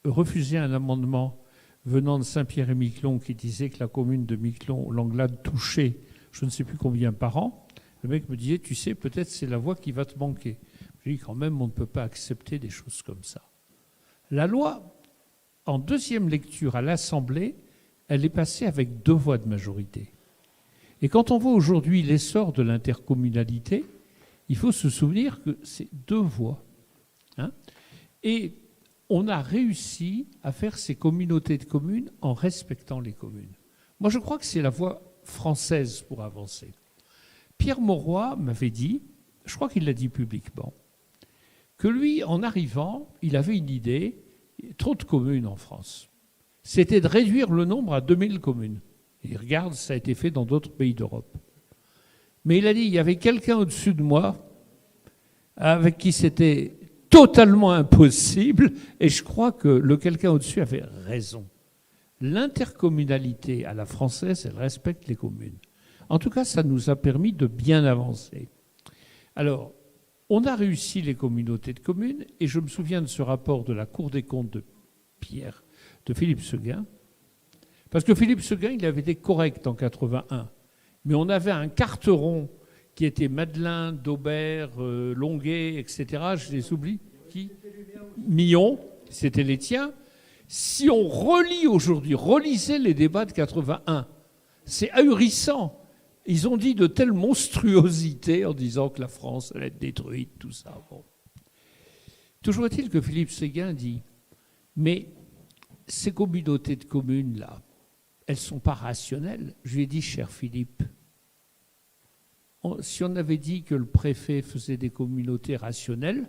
refusé un amendement venant de Saint-Pierre-et-Miquelon qui disait que la commune de Miquelon-Langlade touchait je ne sais plus combien par an, le mec me disait, tu sais, peut-être c'est la voie qui va te manquer. J'ai dit, quand même, on ne peut pas accepter des choses comme ça. La loi, en 2e lecture à l'Assemblée, elle est passée avec 2 voix de majorité. Et quand on voit aujourd'hui l'essor de l'intercommunalité, il faut se souvenir que c'est 2 voix. Et on a réussi à faire ces communautés de communes en respectant les communes. Moi, je crois que c'est la voie française pour avancer. Pierre Mauroy m'avait dit, je crois qu'il l'a dit publiquement, que lui, en arrivant, il avait une idée, trop de communes en France. C'était de réduire le nombre à 2000 communes. Et regarde, ça a été fait dans d'autres pays d'Europe. Mais il a dit, il y avait quelqu'un au-dessus de moi avec qui c'était totalement impossible, et je crois que le quelqu'un au-dessus avait raison. L'intercommunalité à la française, elle respecte les communes. En tout cas, ça nous a permis de bien avancer. Alors, on a réussi les communautés de communes, et je me souviens de ce rapport de la Cour des comptes de Philippe Séguin, parce que Philippe Séguin, il avait été correct en 81, mais on avait un carteron qui était Madeleine, Daubert, Longuet, etc. Je les oublie. Qui ? Millon, c'était les tiens. Si on relit aujourd'hui, relisez les débats de 81, c'est ahurissant. Ils ont dit de telles monstruosités en disant que la France allait être détruite, tout ça. Bon. Toujours est-il que Philippe Séguin dit, mais ces communautés de communes-là, elles ne sont pas rationnelles. Je lui ai dit, cher Philippe, si on avait dit que le préfet faisait des communautés rationnelles,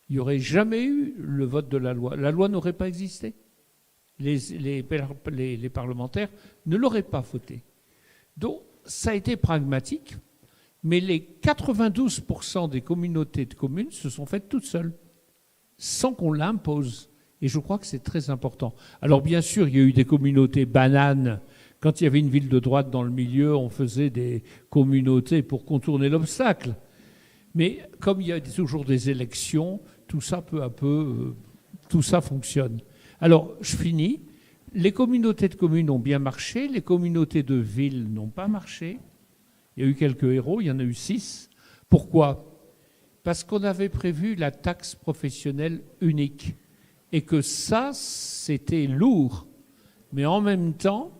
il n'y aurait jamais eu le vote de la loi. La loi n'aurait pas existé. Les parlementaires ne l'auraient pas voté. Donc, ça a été pragmatique, mais les 92% des communautés de communes se sont faites toutes seules, sans qu'on l'impose. Et je crois que c'est très important. Alors bien sûr, il y a eu des communautés bananes. Quand il y avait une ville de droite dans le milieu, on faisait des communautés pour contourner l'obstacle. Mais comme il y a toujours des élections, tout ça, peu à peu, tout ça fonctionne. Alors, je finis. Les communautés de communes ont bien marché, les communautés de villes n'ont pas marché. Il y a eu quelques héros, il y en a eu 6. Pourquoi ? Parce qu'on avait prévu la taxe professionnelle unique. Et que ça, c'était lourd. Mais en même temps,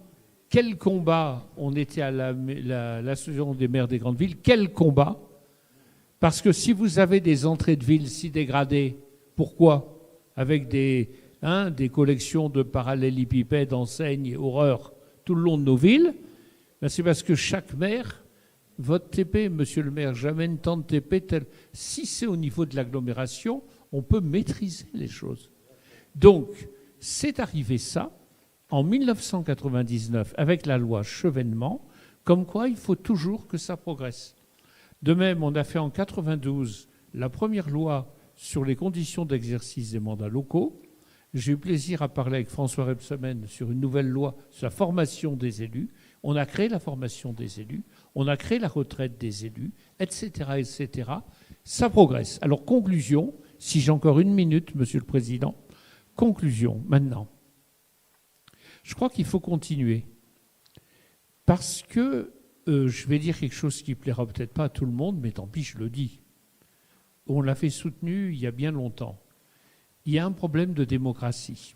quel combat, on était à l'association des maires des grandes villes, quel combat ? Parce que si vous avez des entrées de ville si dégradées, pourquoi ? Avec des collections de parallélépipèdes, enseignes, horreurs, tout le long de nos villes, ben c'est parce que chaque maire, votre TP, monsieur le maire, j'amène tant de TP, si c'est au niveau de l'agglomération, on peut maîtriser les choses. Donc, c'est arrivé ça en 1999 avec la loi Chevènement, comme quoi il faut toujours que ça progresse. De même, on a fait en 92 la première loi sur les conditions d'exercice des mandats locaux. J'ai eu plaisir à parler avec François Rebsamen sur une nouvelle loi sur la formation des élus. On a créé la formation des élus, on a créé la retraite des élus, etc., etc. Ça progresse. Alors, conclusion, si j'ai encore 1 minute, Monsieur le Président, conclusion, maintenant. Je crois qu'il faut continuer. Parce que, je vais dire quelque chose qui ne plaira peut-être pas à tout le monde, mais tant pis, je le dis. On l'a fait soutenu il y a bien longtemps. Il y a un problème de démocratie.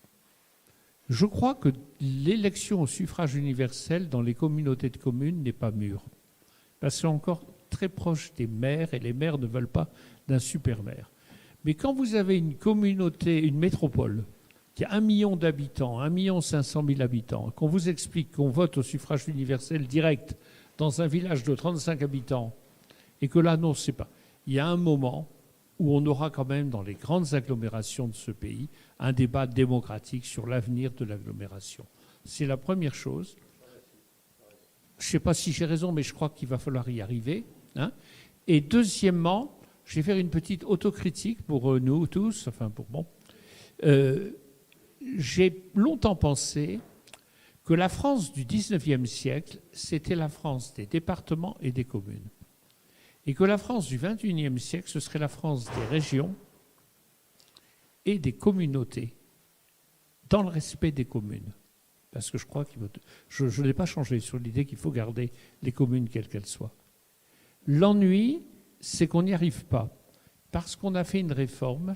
Je crois que l'élection au suffrage universel dans les communautés de communes n'est pas mûre. Parce que c'est encore très proche des maires, et les maires ne veulent pas d'un super-maire. Mais quand vous avez une communauté, une métropole, qui a 1 million d'habitants, 1 500 000 habitants, qu'on vous explique qu'on vote au suffrage universel direct dans un village de 35 habitants, et que là, non, c'est pas. Il y a un moment où on aura quand même, dans les grandes agglomérations de ce pays, un débat démocratique sur l'avenir de l'agglomération. C'est la première chose. Je ne sais pas si j'ai raison, mais je crois qu'il va falloir y arriver. Hein. Et deuxièmement, je vais faire une petite autocritique pour nous tous, enfin pour bon. J'ai longtemps pensé que la France du XIXe siècle, c'était la France des départements et des communes. Et que la France du XXIe siècle, ce serait la France des régions et des communautés, dans le respect des communes. Parce que je crois que je n'ai pas changé sur l'idée qu'il faut garder les communes quelles qu'elles soient. L'ennui, c'est qu'on n'y arrive pas. Parce qu'on a fait une réforme,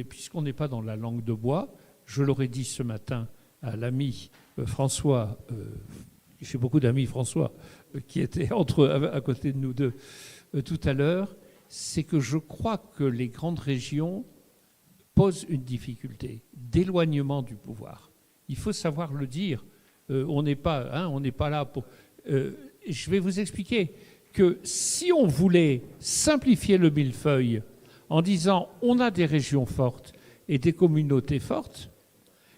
puisqu'on n'est pas dans la langue de bois, je l'aurais dit ce matin à l'ami François, j'ai beaucoup d'amis François, qui étaient à côté de nous deux tout à l'heure, c'est que je crois que les grandes régions posent une difficulté d'éloignement du pouvoir. Il faut savoir le dire. On n'est pas là pour... je vais vous expliquer que si on voulait simplifier le millefeuille en disant on a des régions fortes et des communautés fortes,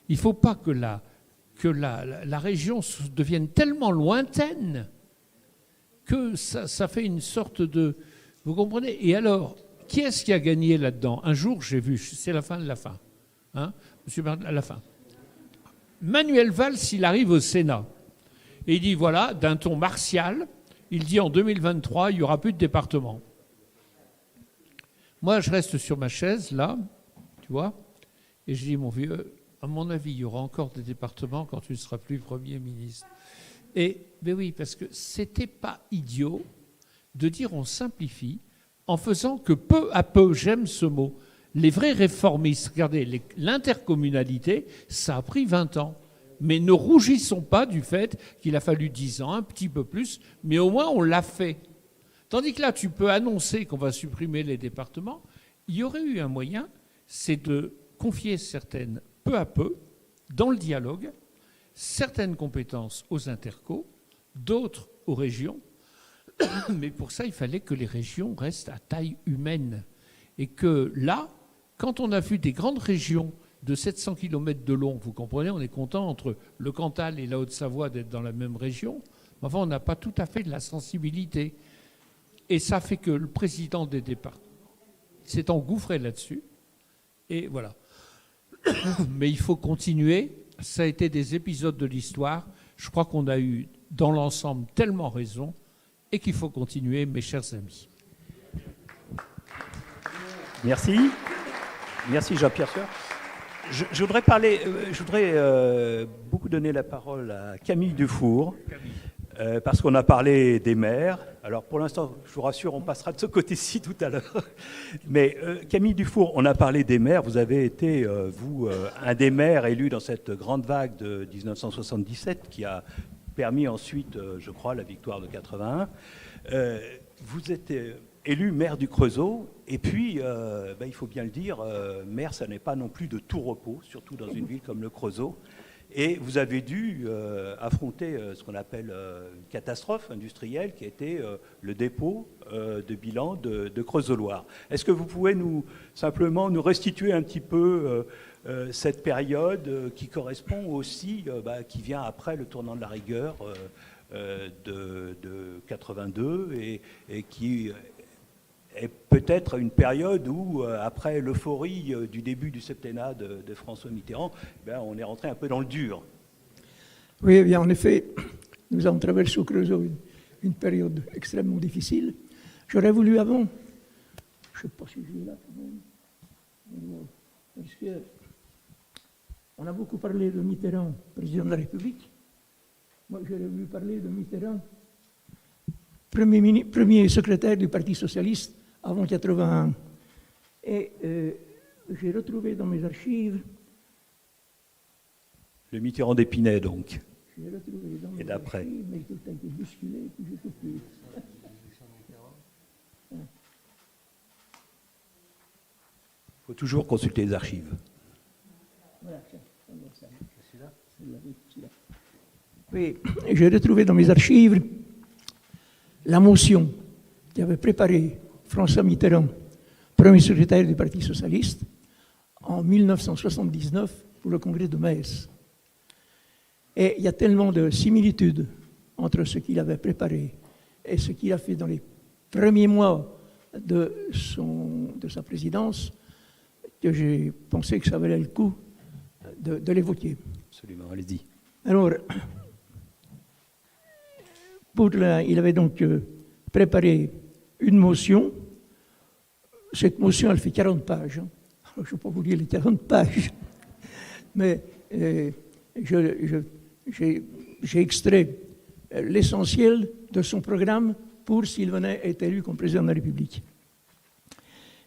il ne faut pas que la région devienne tellement lointaine que ça fait une sorte de... Vous comprenez ? Et alors, qui est-ce qui a gagné là-dedans ? Un jour, j'ai vu, c'est la fin de la fin. Hein, Monsieur Bernard, à la fin. Manuel Valls, il arrive au Sénat. Et il dit, voilà, d'un ton martial, il dit en 2023, il n'y aura plus de département. Moi, je reste sur ma chaise, là, tu vois, et je dis, mon vieux, à mon avis, il y aura encore des départements quand tu ne seras plus Premier ministre. Ben oui, parce que c'était pas idiot de dire on simplifie en faisant que peu à peu, j'aime ce mot, les vrais réformistes, regardez, l'intercommunalité, ça a pris 20 ans. Mais ne rougissons pas du fait qu'il a fallu 10 ans, un petit peu plus, mais au moins on l'a fait. Tandis que là, tu peux annoncer qu'on va supprimer les départements. Il y aurait eu un moyen, c'est de confier certaines, peu à peu, dans le dialogue, certaines compétences aux intercos, d'autres aux régions. Mais pour ça, il fallait que les régions restent à taille humaine. Et que là, quand on a vu des grandes régions de 700 km de long, vous comprenez, on est content entre le Cantal et la Haute-Savoie d'être dans la même région. Mais enfin, on n'a pas tout à fait de la sensibilité. Et ça fait que le président des départements s'est engouffré là-dessus. Et voilà. Mais il faut continuer. Ça a été des épisodes de l'histoire. Je crois qu'on a eu, dans l'ensemble, tellement raison et qu'il faut continuer, mes chers amis. Merci. Merci Jean-Pierre Sueur. Je voudrais beaucoup donner la parole à Camille Dufour, parce qu'on a parlé des maires. Alors pour l'instant, je vous rassure, on passera de ce côté-ci tout à l'heure. Mais Camille Dufour, on a parlé des maires. Vous avez été, un des maires élus dans cette grande vague de 1977 qui a permis ensuite, je crois, la victoire de 81. Vous êtes élu maire du Creusot, et puis, il faut bien le dire, maire, ça n'est pas non plus de tout repos, surtout dans une ville comme le Creusot. Et vous avez dû affronter ce qu'on appelle une catastrophe industrielle, qui était le dépôt de bilan de Creusot-Loire. Est-ce que vous pouvez simplement nous restituer un petit peu cette période qui correspond aussi, qui vient après le tournant de la rigueur de 82 et qui est peut-être une période où, après l'euphorie du début du septennat de François Mitterrand, on est rentré un peu dans le dur. Oui, eh bien, en effet, nous avons traversé au Creusot une période extrêmement difficile. J'aurais voulu avant, je ne sais pas si je vais là quand même, parce qu'on a beaucoup parlé de Mitterrand, président de la République. Moi, j'aurais voulu parler de Mitterrand, premier secrétaire du Parti socialiste avant 81. Et j'ai retrouvé dans mes archives... Le Mitterrand d'Épinay, donc. J'ai retrouvé dans mes et d'après. archives, mais tout a été bousculé, puis je ne sais plus. Il faut toujours consulter les archives. Voilà, ça. Celui-là. Oui, j'ai retrouvé dans mes archives la motion qu'avait préparée François Mitterrand, premier secrétaire du Parti socialiste, en 1979 pour le congrès de Metz. Et il y a tellement de similitudes entre ce qu'il avait préparé et ce qu'il a fait dans les premiers mois de sa présidence que j'ai pensé que ça valait le coup de l'évoquer. Absolument, allez-y. Alors, il avait donc préparé une motion. Cette motion, elle fait 40 pages. Alors, je ne vais pas vous lire les 40 pages, mais j'ai extrait l'essentiel de son programme pour s'il venait à être élu comme président de la République.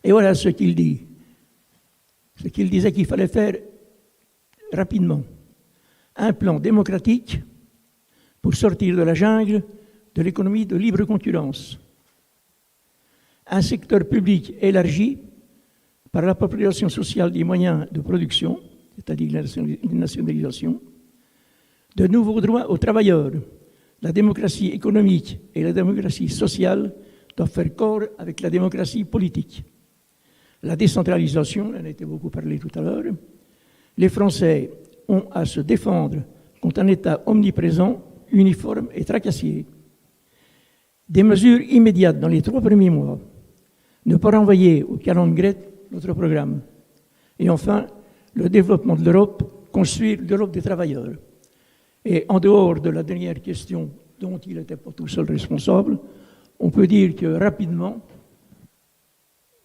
Et voilà ce qu'il dit. Ce qu'il disait qu'il fallait faire rapidement. Un plan démocratique pour sortir de la jungle de l'économie de libre concurrence. Un secteur public élargi par l'appropriation sociale des moyens de production, c'est-à-dire la nationalisation, de nouveaux droits aux travailleurs. La démocratie économique et la démocratie sociale doivent faire corps avec la démocratie politique. La décentralisation, on en a été beaucoup parlé tout à l'heure. Les Français ont à se défendre contre un État omniprésent, uniforme et tracassier. Des mesures immédiates dans les 3 premiers mois. Ne pas renvoyer aux calendes grecques notre programme. Et enfin, le développement de l'Europe, construire l'Europe des travailleurs. Et en dehors de la dernière question dont il n'était pas tout seul responsable, on peut dire que rapidement,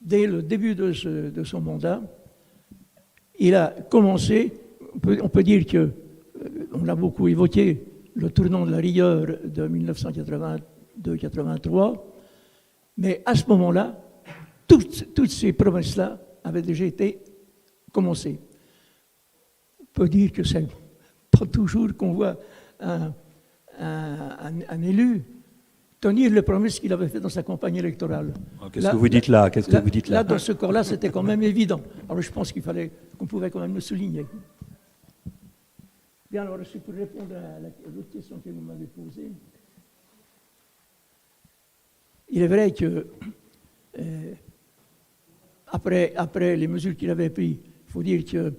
dès le début de son mandat, il a commencé, on peut dire que, on l'a beaucoup évoqué, le tournant de la rigueur de 1982-83, mais à ce moment-là, toutes ces promesses-là avaient déjà été commencées. On peut dire que c'est pas toujours qu'on voit un élu tenir les promesses qu'il avait faites dans sa campagne électorale. Qu'est-ce que vous dites là? Là, dans ce corps-là, c'était quand même évident. Alors je pense qu'on pouvait quand même le souligner. Bien, alors c'est pour répondre à l'autre question que vous m'avez posée. Il est vrai que après les mesures qu'il avait prises, il faut dire que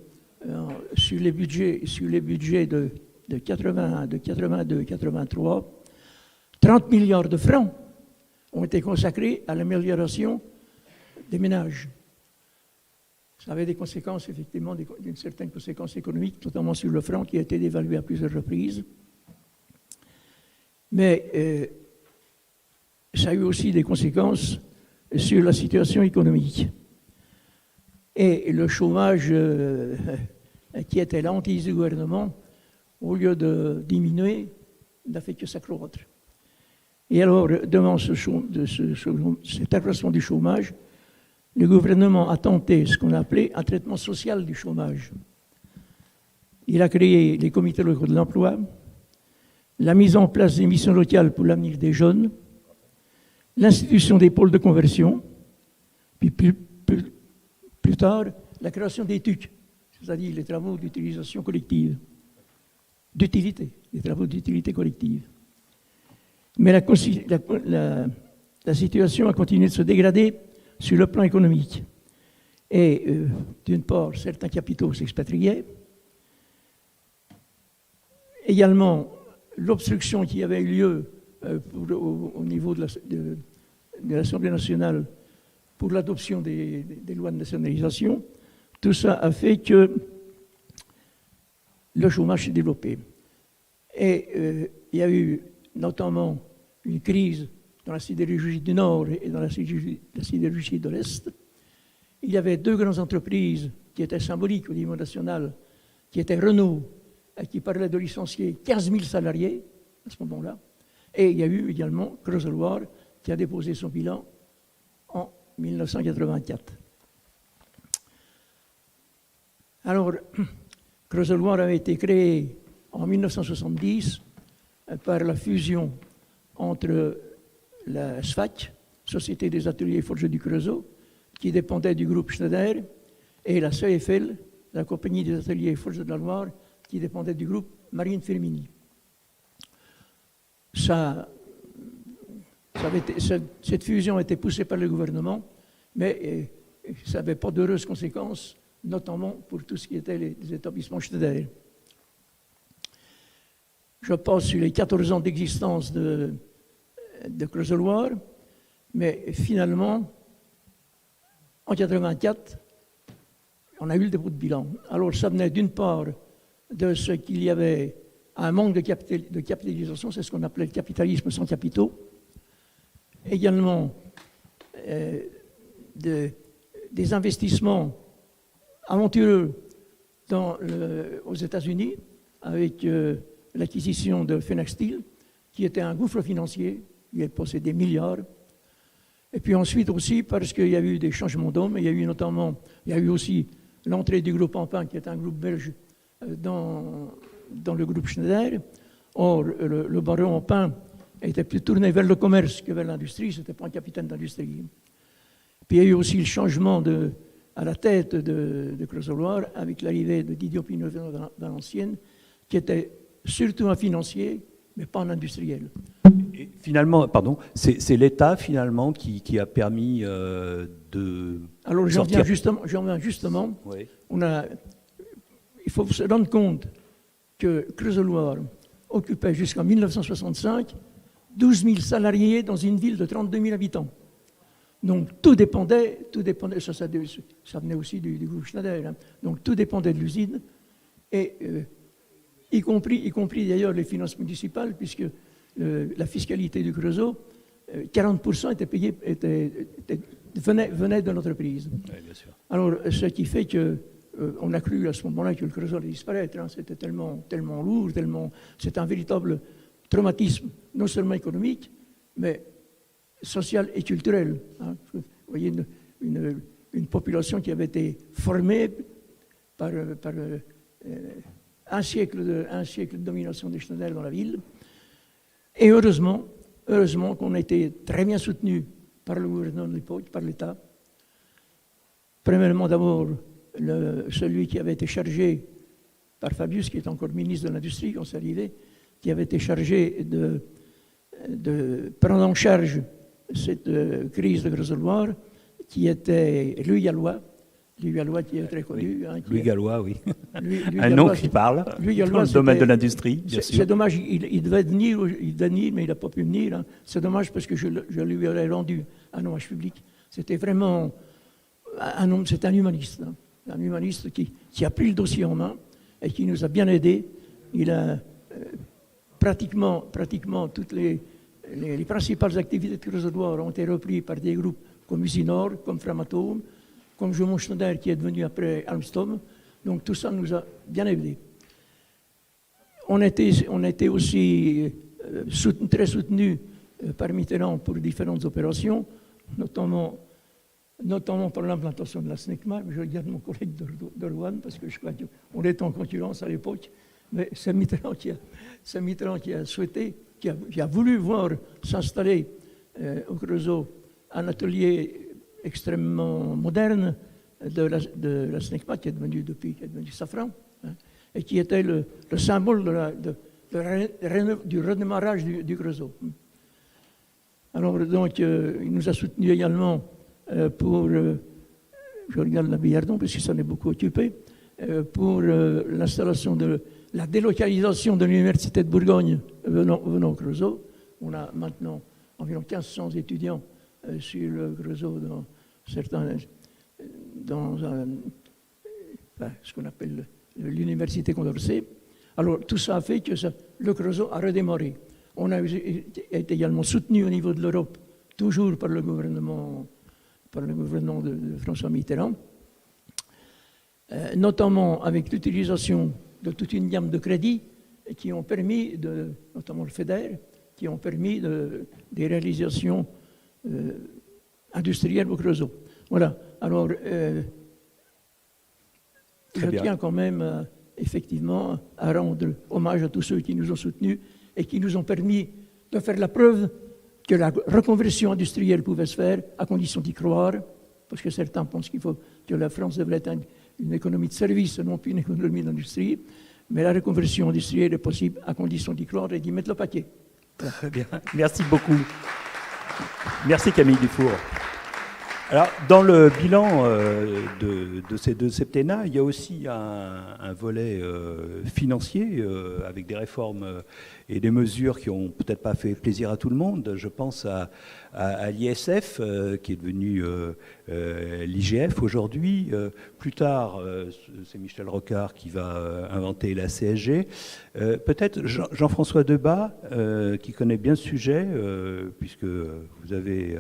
sur les budgets de 82-83, 30 milliards de francs ont été consacrés à l'amélioration des ménages. Ça avait des conséquences, effectivement, d'une certaine conséquence économique, notamment sur le franc qui a été dévalué à plusieurs reprises. Mais ça a eu aussi des conséquences sur la situation économique. Et le chômage qui était l'hantise du gouvernement, au lieu de diminuer, n'a fait que s'accroître. Et alors, devant cet accroissement du chômage, le gouvernement a tenté ce qu'on a appelé un traitement social du chômage. Il a créé les comités locaux de l'emploi, la mise en place des missions locales pour l'avenir des jeunes, l'institution des pôles de conversion, puis plus tard, la création des TUC, c'est-à-dire les travaux d'utilisation collective, les travaux d'utilité collective. Mais la situation a continué de se dégrader sur le plan économique. Et d'une part, certains capitaux s'expatriaient. Également, l'obstruction qui avait eu lieu au niveau de l'Assemblée nationale pour l'adoption des lois de nationalisation, tout ça a fait que le chômage s'est développé. Et il y a eu notamment une crise dans la sidérurgie du Nord et dans la sidérurgie de l'Est. Il y avait deux grandes entreprises qui étaient symboliques au niveau national, qui étaient Renault, qui parlait de licencier 15 000 salariés à ce moment-là. Et il y a eu également Creusot-Loire qui a déposé son bilan en 1984. Alors, Creusot-Loire avait été créé en 1970 par la fusion entre la SFAC, Société des ateliers et forges du Creusot, qui dépendait du groupe Schneider, et la CFL, la Compagnie des ateliers et forges de la Loire, qui dépendait du groupe Marine Firminy. Cette fusion a été poussée par le gouvernement, mais ça n'avait pas d'heureuses conséquences, notamment pour tout ce qui était les établissements Schneider. Je passe sur les 14 ans d'existence de Creusot-Loire, mais finalement, en 1984, on a eu le dépôt de bilan. Alors ça venait d'une part de ce qu'il y avait un manque de capitalisation, c'est ce qu'on appelait le capitalisme sans capitaux, également des investissements aventureux aux États-Unis avec l'acquisition de Phoenix Steel, qui était un gouffre financier, il a possédé des milliards. Et puis ensuite aussi parce qu'il y a eu des changements d'hommes, il y a eu aussi l'entrée du groupe Ampin, qui est un groupe belge, dans le groupe Schneider. Or, le baron Ampin était plus tourné vers le commerce que vers l'industrie, ce n'était pas un capitaine d'industrie. Puis il y a eu aussi le changement à la tête de Creusot-Loire avec l'arrivée de Didier Pinot-Valenciennes, qui était surtout un financier, mais pas un industriel. Et finalement, pardon, c'est l'État finalement qui a permis de. Alors j'en viens justement. Oui. Il faut se rendre compte que Creusot-Loire occupait jusqu'en 1965 12 000 salariés dans une ville de 32 000 habitants. Donc tout dépendait ça venait aussi du groupe Schneider, hein. Donc tout dépendait de l'usine, et y compris d'ailleurs les finances municipales, puisque la fiscalité du Creusot, 40% venait de l'entreprise. Oui, bien sûr. Alors, ce qui fait qu'on a cru à ce moment-là que le Creusot allait disparaître, hein. C'était tellement lourd, c'est un véritable traumatisme, non seulement économique, mais social et culturel, hein. Vous voyez, une population qui avait été formée par un siècle de domination des Schneider dans la ville. Et heureusement qu'on a été très bien soutenu par le gouvernement de l'époque, par l'État. Premièrement, d'abord, celui qui avait été chargé par Fabius, qui est encore ministre de l'Industrie quand c'est arrivé, qui avait été chargé de prendre en charge cette crise de Creusot-Loire, qui était Louis Gallois, qui est très connu. Oui. Hein, Louis Gallois, oui. Louis Un nom qui parle Louis dans Gallois, le domaine de l'industrie, bien sûr. C'est dommage, il devait venir, mais il n'a pas pu venir, hein. C'est dommage parce que je lui aurais rendu un hommage public. C'était vraiment un homme, c'est un humaniste, hein. un humaniste qui a pris le dossier en main et qui nous a bien aidés. Il a pratiquement toutes les principales activités de Creusot-Douar ont été reprises par des groupes comme Usinor, comme Framatome, comme Jumon Schneider qui est devenu après Alstom. Donc tout ça nous a bien aidés. On était aussi très soutenus par Mitterrand pour différentes opérations, notamment pour l'implantation de la SNECMA. Je regarde mon collègue de Rouen parce que je crois qu'on était en concurrence à l'époque. Mais c'est Mitterrand qui a souhaité, qui a voulu voir s'installer au Creusot un atelier extrêmement moderne de la SNECMA qui est devenu Safran, hein, et qui était le symbole du redémarrage du Creusot. Alors donc, il nous a soutenus également pour, je regarde la Billardon parce que ça m'est beaucoup occupé, pour l'installation de la délocalisation de l'Université de Bourgogne venant au Creusot. On a maintenant environ 1500 étudiants sur le Creusot dans ce qu'on appelle l'Université Condorcet. Alors tout ça a fait que le Creusot a redémarré. On a été également soutenu au niveau de l'Europe, toujours par le gouvernement de François Mitterrand, notamment avec l'utilisation de toute une gamme de crédits qui ont permis, notamment le FEDER, qui ont permis des réalisations industrielles au Creusot. Voilà. Alors, je tiens quand même effectivement à rendre hommage à tous ceux qui nous ont soutenus et qui nous ont permis de faire la preuve que la reconversion industrielle pouvait se faire à condition d'y croire, parce que certains pensent que la France devrait être une économie de service, non plus une économie d'industrie, mais la reconversion industrielle est possible à condition d'y croire et d'y mettre le paquet. Très bien, merci beaucoup. Merci Camille Dufour. Alors, dans le bilan de ces deux septennats, il y a aussi un volet financier avec des réformes et des mesures qui n'ont peut-être pas fait plaisir à tout le monde. Je pense à l'ISF qui est devenu l'IGF aujourd'hui. Plus tard, c'est Michel Rocard qui va inventer la CSG. Peut-être Jean-François Debat, qui connaît bien ce sujet, puisque vous avez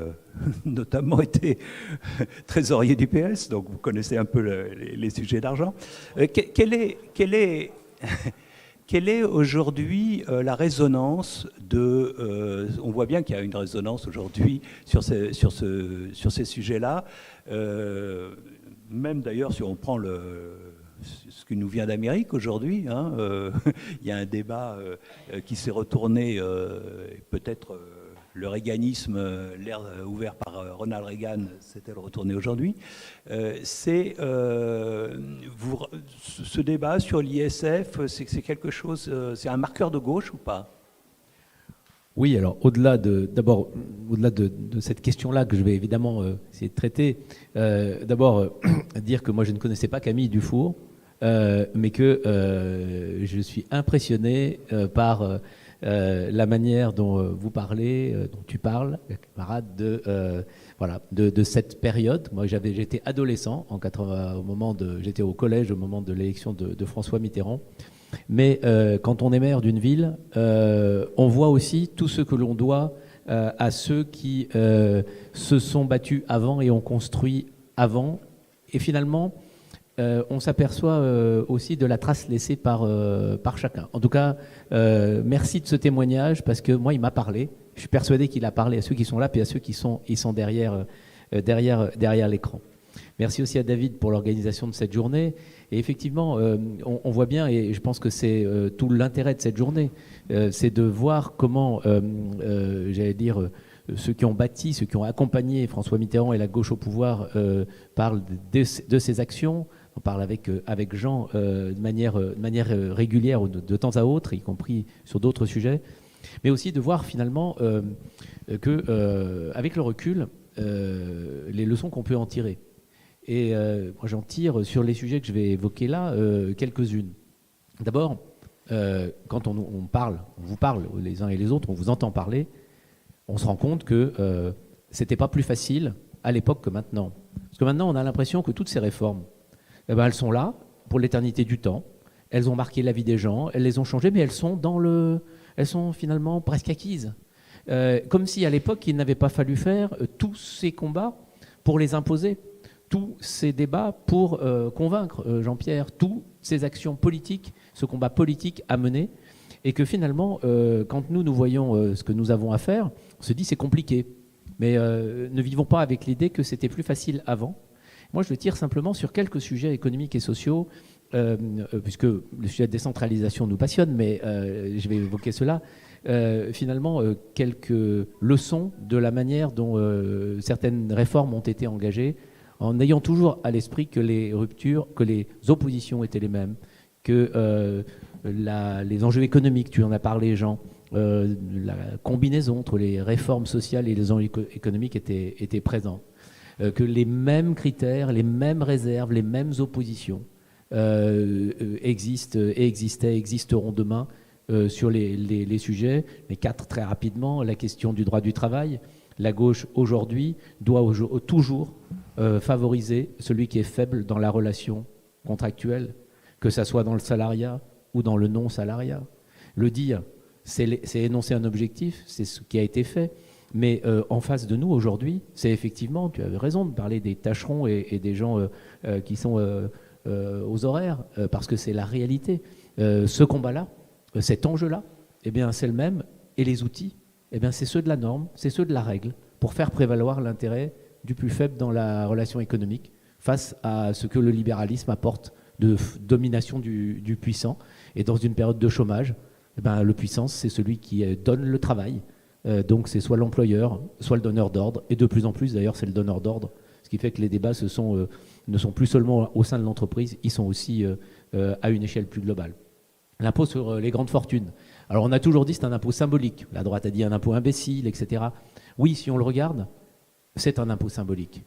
notamment été trésorier du PS, donc vous connaissez un peu les sujets d'argent. Quelle est aujourd'hui la résonance on voit bien qu'il y a une résonance aujourd'hui sur ces sujets-là. Même d'ailleurs, si on prend ce qui nous vient d'Amérique aujourd'hui, hein, il y a un débat qui s'est retourné, peut-être le réganisme, l'ère ouvert par Ronald Reagan, s'est-elle retourné aujourd'hui. Ce débat sur l'ISF, c'est quelque chose, c'est un marqueur de gauche ou pas ? Oui, alors au-delà de cette question-là que je vais évidemment essayer de traiter, d'abord dire que moi je ne connaissais pas Camille Dufour, mais que je suis impressionné par la manière dont vous parlez, dont tu parles, camarade, de cette période. Moi j'étais adolescent en 80, j'étais au collège au moment de l'élection de François Mitterrand. Mais quand on est maire d'une ville, on voit aussi tout ce que l'on doit à ceux qui se sont battus avant et ont construit avant. Et finalement, on s'aperçoit aussi de la trace laissée par chacun. En tout cas, merci de ce témoignage, parce que moi, il m'a parlé. Je suis persuadé qu'il a parlé à ceux qui sont là, puis à ceux qui sont derrière l'écran. Merci aussi à David pour l'organisation de cette journée. Et effectivement, on voit bien, et je pense que c'est tout l'intérêt de cette journée, c'est de voir comment, ceux qui ont bâti, ceux qui ont accompagné François Mitterrand et la gauche au pouvoir parlent de ses actions. On parle avec Jean de manière régulière, de temps à autre, y compris sur d'autres sujets. Mais aussi de voir finalement qu'avec le recul, les leçons qu'on peut en tirer. Et moi, j'en tire sur les sujets que je vais évoquer là, quelques-unes. D'abord, quand on vous parle les uns et les autres, on vous entend parler, on se rend compte que c'était pas plus facile à l'époque que maintenant. Parce que maintenant, on a l'impression que toutes ces réformes eh ben, elles sont là pour l'éternité du temps. Elles ont marqué la vie des gens, elles les ont changées, mais elles sont finalement presque acquises. Comme si à l'époque, il n'avait pas fallu faire tous ces combats pour les imposer, tous ces débats pour convaincre Jean-Pierre, toutes ces actions politiques, ce combat politique à mener, et que finalement, quand nous voyons ce que nous avons à faire, on se dit c'est compliqué. Mais ne vivons pas avec l'idée que c'était plus facile avant. Moi, je tire simplement sur quelques sujets économiques et sociaux, puisque le sujet de décentralisation nous passionne, mais je vais évoquer cela. Finalement, quelques leçons de la manière dont certaines réformes ont été engagées, en ayant toujours à l'esprit que les ruptures, que les oppositions étaient les mêmes, que les enjeux économiques, tu en as parlé, Jean, la combinaison entre les réformes sociales et les enjeux économiques étaient présents. Que les mêmes critères, les mêmes réserves, les mêmes oppositions existeront demain sur les sujets. Les quatre, très rapidement, la question du droit du travail. La gauche, aujourd'hui, doit toujours favoriser celui qui est faible dans la relation contractuelle, que ça soit dans le salariat ou dans le non-salariat. Le dire, c'est énoncer un objectif, c'est ce qui a été fait. Mais en face de nous aujourd'hui, c'est effectivement, tu avais raison de parler des tâcherons et des gens qui sont aux horaires, parce que c'est la réalité. Ce combat-là, cet enjeu-là, eh bien, c'est le même. Et les outils, eh bien, c'est ceux de la norme, c'est ceux de la règle, pour faire prévaloir l'intérêt du plus faible dans la relation économique face à ce que le libéralisme apporte de domination du puissant. Et dans une période de chômage, eh bien, le puissant, c'est celui qui donne le travail. Donc c'est soit l'employeur, soit le donneur d'ordre, et de plus en plus d'ailleurs c'est le donneur d'ordre, ce qui fait que les débats ne sont plus seulement au sein de l'entreprise, ils sont aussi à une échelle plus globale. L'impôt sur les grandes fortunes. Alors on a toujours dit c'est un impôt symbolique, la droite a dit un impôt imbécile, etc. Oui, si on le regarde, c'est un impôt symbolique.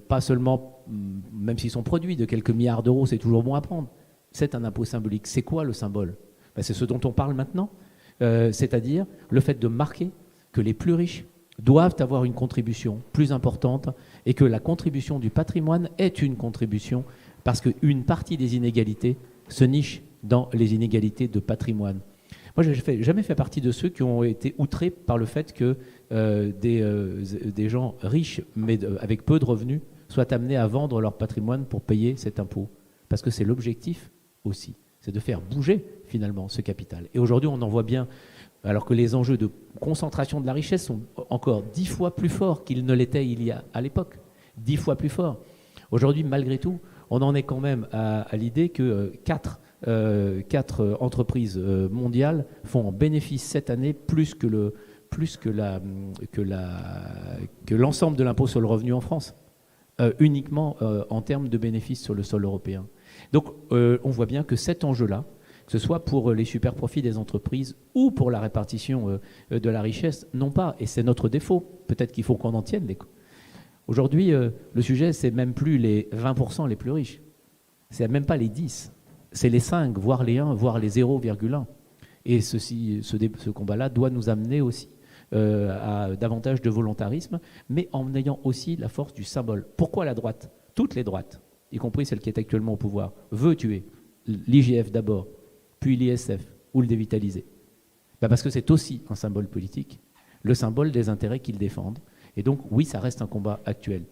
Pas seulement, même s'ils sont produits de quelques milliards d'euros, c'est toujours bon à prendre, c'est un impôt symbolique. C'est quoi le symbole? C'est ce dont on parle maintenant. C'est-à-dire le fait de marquer que les plus riches doivent avoir une contribution plus importante et que la contribution du patrimoine est une contribution parce qu'une partie des inégalités se niche dans les inégalités de patrimoine. Moi, je n'ai jamais fait partie de ceux qui ont été outrés par le fait que des gens riches mais avec peu de revenus soient amenés à vendre leur patrimoine pour payer cet impôt. Parce que c'est l'objectif aussi. C'est de faire bouger finalement ce capital. Et aujourd'hui, on en voit bien, alors que les enjeux de concentration de la richesse sont encore 10 fois plus forts qu'ils ne l'étaient à l'époque. 10 fois plus forts. Aujourd'hui, malgré tout, on en est quand même à l'idée que 4 entreprises mondiales font en bénéfice cette année plus que l'ensemble de l'impôt sur le revenu en France, uniquement en termes de bénéfices sur le sol européen. Donc on voit bien que cet enjeu-là, que ce soit pour les super profits des entreprises ou pour la répartition de la richesse, non pas, et c'est notre défaut, peut-être qu'il faut qu'on en tienne. Aujourd'hui, le sujet, c'est même plus les 20% les plus riches, c'est même pas les 10, c'est les 5, voire les 1, voire les 0,1. Et ce combat-là doit nous amener aussi à davantage de volontarisme, mais en ayant aussi la force du symbole. Pourquoi la droite, toutes les droites, y compris celle qui est actuellement au pouvoir, veut tuer l'IGF d'abord, puis l'ISF, ou le dévitaliser? Parce que c'est aussi un symbole politique, le symbole des intérêts qu'ils défendent. Et donc, oui, ça reste un combat actuel.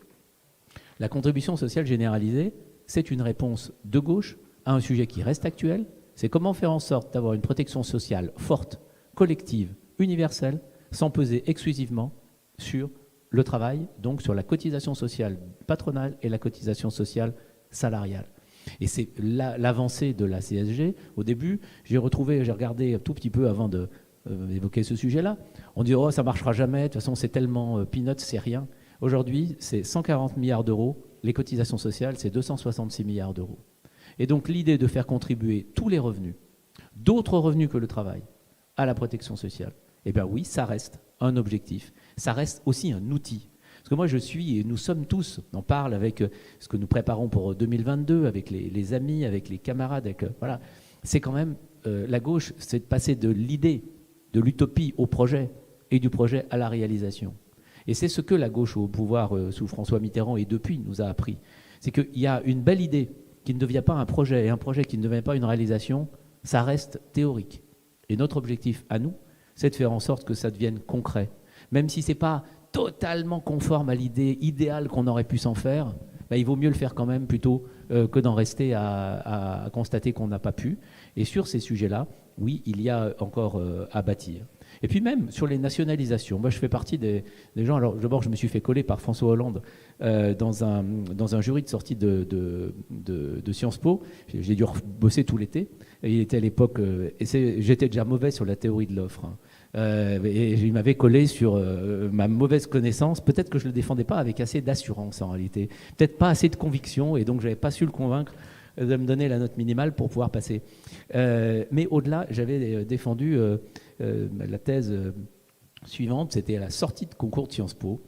La contribution sociale généralisée, c'est une réponse de gauche à un sujet qui reste actuel. C'est comment faire en sorte d'avoir une protection sociale forte, collective, universelle, sans peser exclusivement sur le travail, donc sur la cotisation sociale patronale et la cotisation sociale salariale. Et c'est l'avancée de la CSG. Au début, j'ai regardé un tout petit peu avant d'évoquer ce sujet-là. On dit « Oh, ça ne marchera jamais, de toute façon, c'est tellement peanuts, c'est rien ». Aujourd'hui, c'est 140 milliards d'euros. Les cotisations sociales, c'est 266 milliards d'euros. Et donc, l'idée de faire contribuer tous les revenus, d'autres revenus que le travail, à la protection sociale, eh bien oui, ça reste un objectif. Ça reste aussi un outil. Parce que moi, et nous sommes tous, on parle avec ce que nous préparons pour 2022, avec les amis, avec les camarades, voilà. C'est quand même, la gauche, c'est de passer de l'idée, de l'utopie au projet, et du projet à la réalisation. Et c'est ce que la gauche au pouvoir sous François Mitterrand et depuis nous a appris. C'est qu'il y a une belle idée qui ne devient pas un projet et un projet qui ne devient pas une réalisation, ça reste théorique. Et notre objectif à nous, c'est de faire en sorte que ça devienne concret. Même si ce n'est pas totalement conforme à l'idée idéale qu'on aurait pu s'en faire, il vaut mieux le faire quand même plutôt que d'en rester à constater qu'on n'a pas pu. Et sur ces sujets-là, oui, il y a encore à bâtir. Et puis même sur les nationalisations, moi je fais partie des gens, alors d'abord je me suis fait coller par François Hollande dans un jury de sortie de Sciences Po. J'ai dû bosser tout l'été. Il était à l'époque, j'étais déjà mauvais sur la théorie de l'offre. Et il m'avait collé sur ma mauvaise connaissance. Peut-être que je ne le défendais pas avec assez d'assurance en réalité. Peut-être pas assez de conviction et donc je n'avais pas su le convaincre de me donner la note minimale pour pouvoir passer. Mais au-delà, j'avais défendu la thèse suivante, c'était à la sortie de concours de Sciences Po,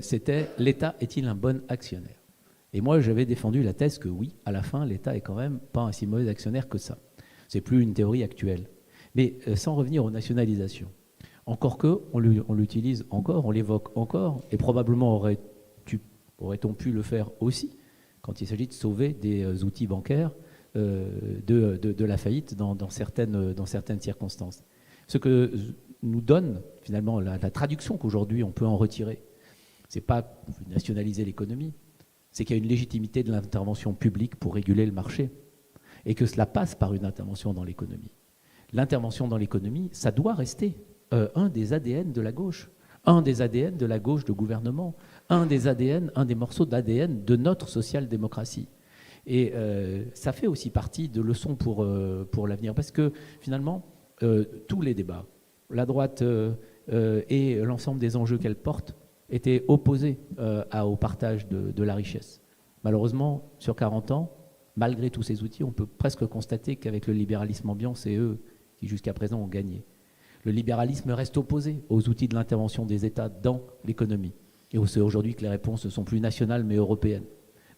c'était « L'État est-il un bon actionnaire ?» Et moi, j'avais défendu la thèse que oui, à la fin, l'État est quand même pas un si mauvais actionnaire que ça. C'est plus une théorie actuelle. Mais sans revenir aux nationalisations, encore que on l'utilise encore, on l'évoque encore, et probablement aurait-on pu le faire aussi quand il s'agit de sauver des outils bancaires de la faillite dans certaines circonstances. Ce que nous donne finalement la traduction qu'aujourd'hui on peut en retirer, c'est pas nationaliser l'économie, c'est qu'il y a une légitimité de l'intervention publique pour réguler le marché et que cela passe par une intervention dans l'économie. L'intervention dans l'économie, ça doit rester un des ADN de la gauche, un des ADN de la gauche de gouvernement, un des morceaux d'ADN de notre social-démocratie. Et ça fait aussi partie de leçons pour l'avenir, parce que finalement, tous les débats, la droite et l'ensemble des enjeux qu'elle porte, étaient opposés au partage de la richesse. Malheureusement, sur 40 ans, malgré tous ces outils, on peut presque constater qu'avec le libéralisme ambiant, c'est eux qui jusqu'à présent ont gagné. Le libéralisme reste opposé aux outils de l'intervention des États dans l'économie. Et on sait aujourd'hui que les réponses ne sont plus nationales mais européennes.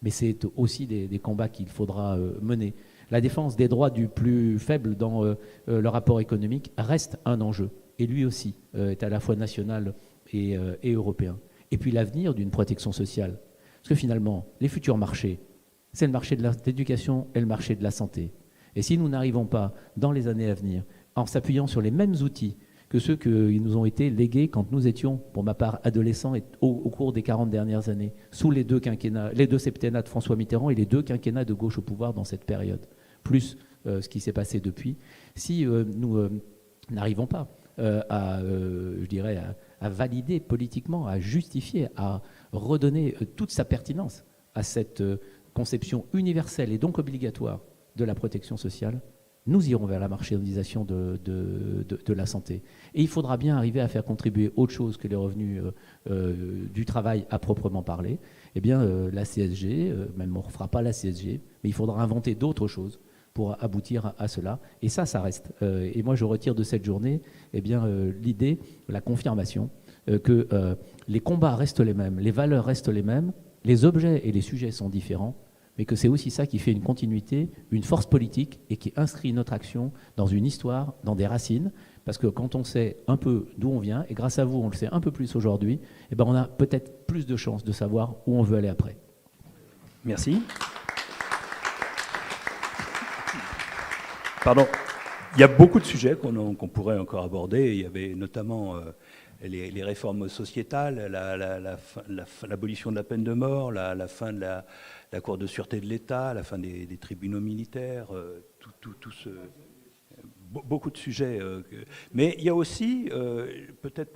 Mais c'est aussi des combats qu'il faudra mener. La défense des droits du plus faible dans le rapport économique reste un enjeu. Et lui aussi est à la fois national et européen. Et puis l'avenir d'une protection sociale. Parce que finalement, les futurs marchés, c'est le marché de l'éducation et le marché de la santé. Et si nous n'arrivons pas, dans les années à venir, en s'appuyant sur les mêmes outils que ceux qui nous ont été légués quand nous étions, pour ma part, adolescents et au cours des 40 dernières années, sous les deux septennats de François Mitterrand et les 2 quinquennats de gauche au pouvoir dans cette période, plus ce qui s'est passé depuis, si nous n'arrivons pas à valider politiquement, à justifier, à redonner toute sa pertinence à cette conception universelle et donc obligatoire de la protection sociale, nous irons vers la marchandisation de la santé. Et il faudra bien arriver à faire contribuer autre chose que les revenus du travail à proprement parler. Eh bien, la CSG, même on ne refera pas la CSG, mais il faudra inventer d'autres choses pour aboutir à cela. Et ça reste. Et moi, je retire de cette journée l'idée, la confirmation que les combats restent les mêmes, les valeurs restent les mêmes, les objets et les sujets sont différents, mais que c'est aussi ça qui fait une continuité, une force politique et qui inscrit notre action dans une histoire, dans des racines, parce que quand on sait un peu d'où on vient, et grâce à vous, on le sait un peu plus aujourd'hui, on a peut-être plus de chances de savoir où on veut aller après. Merci. Pardon. Il y a beaucoup de sujets qu'on pourrait encore aborder. Il y avait notamment les réformes sociétales, l'abolition de la peine de mort, la fin de la Cour de sûreté de l'État, la fin des tribunaux militaires, beaucoup de sujets. Mais il y a aussi, peut-être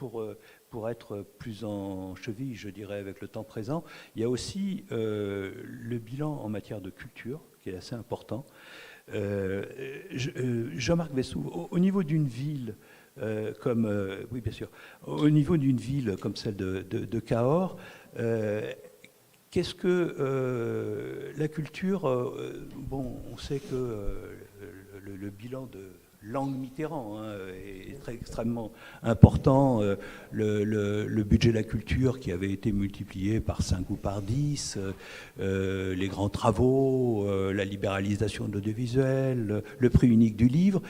pour être plus en cheville, je dirais, avec le temps présent, il y a aussi le bilan en matière de culture, qui est assez important. Jean-Marc Vessou, au niveau d'une ville oui, bien sûr, au niveau d'une ville comme celle de Cahors, qu'est-ce que la culture, on sait que le bilan de langue Mitterrand est extrêmement important. Le budget de la culture qui avait été multiplié par 5 ou par 10, les grands travaux, la libéralisation de l'audiovisuel, le prix unique du livre.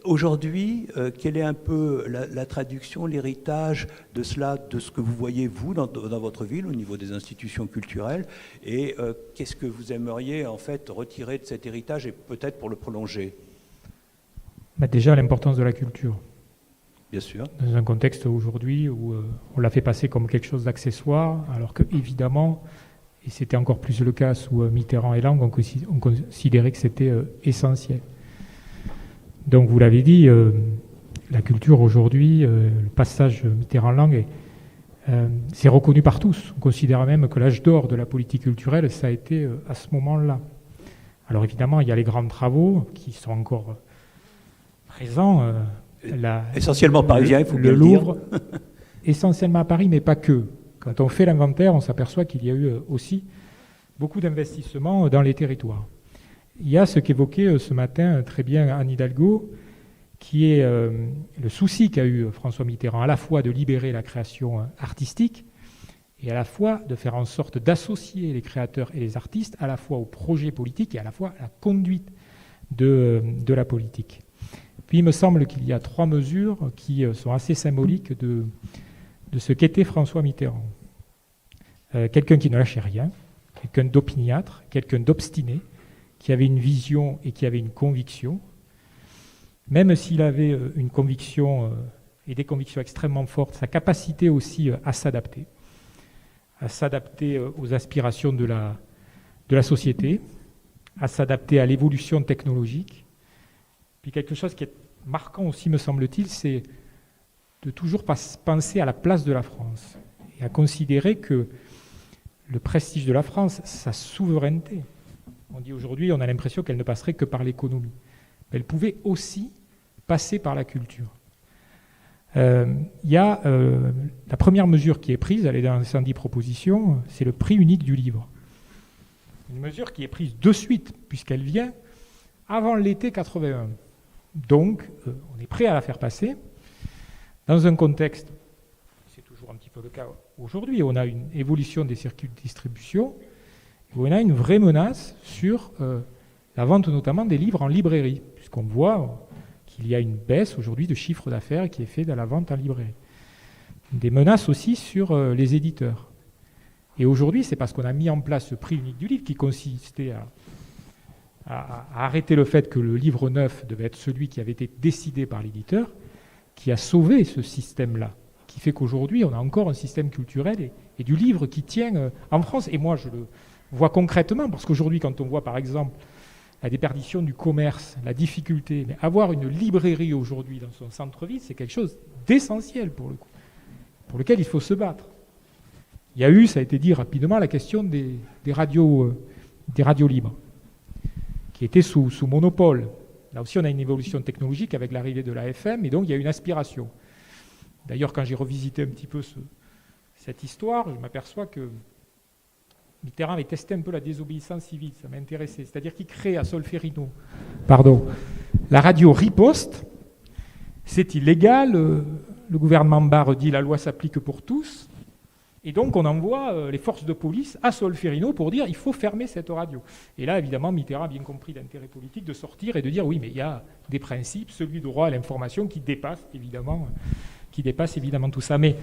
Aujourd'hui, quelle est un peu la traduction, l'héritage de cela, de ce que vous voyez, vous, dans votre ville, au niveau des institutions culturelles, et qu'est-ce que vous aimeriez, en fait, retirer de cet héritage et peut-être pour le prolonger ? Déjà, l'importance de la culture. Bien sûr. Dans un contexte aujourd'hui où on l'a fait passer comme quelque chose d'accessoire, alors que évidemment, et c'était encore plus le cas sous Mitterrand et Lang, on considérait que c'était essentiel. Donc vous l'avez dit, la culture aujourd'hui, le passage Mitterrand-Lang, c'est reconnu par tous. On considère même que l'âge d'or de la politique culturelle, ça a été à ce moment-là. Alors évidemment, il y a les grands travaux qui sont encore présents. Essentiellement parisien, il faut bien le le dire. Louvre, essentiellement à Paris, mais pas que. Quand on fait l'inventaire, on s'aperçoit qu'il y a eu aussi beaucoup d'investissements dans les territoires. Il y a ce qu'évoquait ce matin très bien Anne Hidalgo, qui est le souci qu'a eu François Mitterrand, à la fois de libérer la création artistique et à la fois de faire en sorte d'associer les créateurs et les artistes à la fois au projet politique et à la fois à la conduite de la politique. Puis il me semble qu'il y a 3 mesures qui sont assez symboliques de ce qu'était François Mitterrand. Quelqu'un qui ne lâchait rien, quelqu'un d'opiniâtre, quelqu'un d'obstiné, qui avait une vision et qui avait une conviction. Même s'il avait une conviction et des convictions extrêmement fortes, sa capacité aussi à s'adapter aux aspirations de la société, à s'adapter à l'évolution technologique. Puis quelque chose qui est marquant aussi, me semble-t-il, c'est de toujours penser à la place de la France et à considérer que le prestige de la France, sa souveraineté, on dit aujourd'hui, on a l'impression qu'elle ne passerait que par l'économie. Elle pouvait aussi passer par la culture. Il y a la première mesure qui est prise, elle est dans les 110 propositions, c'est le prix unique du livre. Une mesure qui est prise de suite, puisqu'elle vient avant l'été 81. Donc, on est prêt à la faire passer dans un contexte, c'est toujours un petit peu le cas aujourd'hui, on a une évolution des circuits de distribution, où on a une vraie menace sur la vente notamment des livres en librairie, puisqu'on voit qu'il y a une baisse aujourd'hui de chiffre d'affaires qui est fait dans la vente en librairie. Des menaces aussi sur les éditeurs. Et aujourd'hui, c'est parce qu'on a mis en place ce prix unique du livre qui consistait à arrêter le fait que le livre neuf devait être celui qui avait été décidé par l'éditeur, qui a sauvé ce système-là, qui fait qu'aujourd'hui, on a encore un système culturel et du livre qui tient en France. Et moi, je le vois concrètement, parce qu'aujourd'hui, quand on voit, par exemple, la déperdition du commerce, la difficulté, mais avoir une librairie aujourd'hui dans son centre-ville, c'est quelque chose d'essentiel pour le coup, pour lequel il faut se battre. Il y a eu, ça a été dit rapidement, la question des radios libres, qui étaient sous monopole. Là aussi, on a une évolution technologique avec l'arrivée de la FM, et donc il y a une aspiration. D'ailleurs, quand j'ai revisité un petit peu cette histoire, je m'aperçois que Mitterrand avait testé un peu la désobéissance civile, ça m'a intéressé. C'est-à-dire qu'il crée à Solferino, la radio Riposte, c'est illégal, le gouvernement Barre dit la loi s'applique pour tous, et donc on envoie les forces de police à Solferino pour dire il faut fermer cette radio. Et là, évidemment, Mitterrand a bien compris l'intérêt politique de sortir et de dire oui, mais il y a des principes, celui du droit à l'information qui dépasse évidemment tout ça. Mais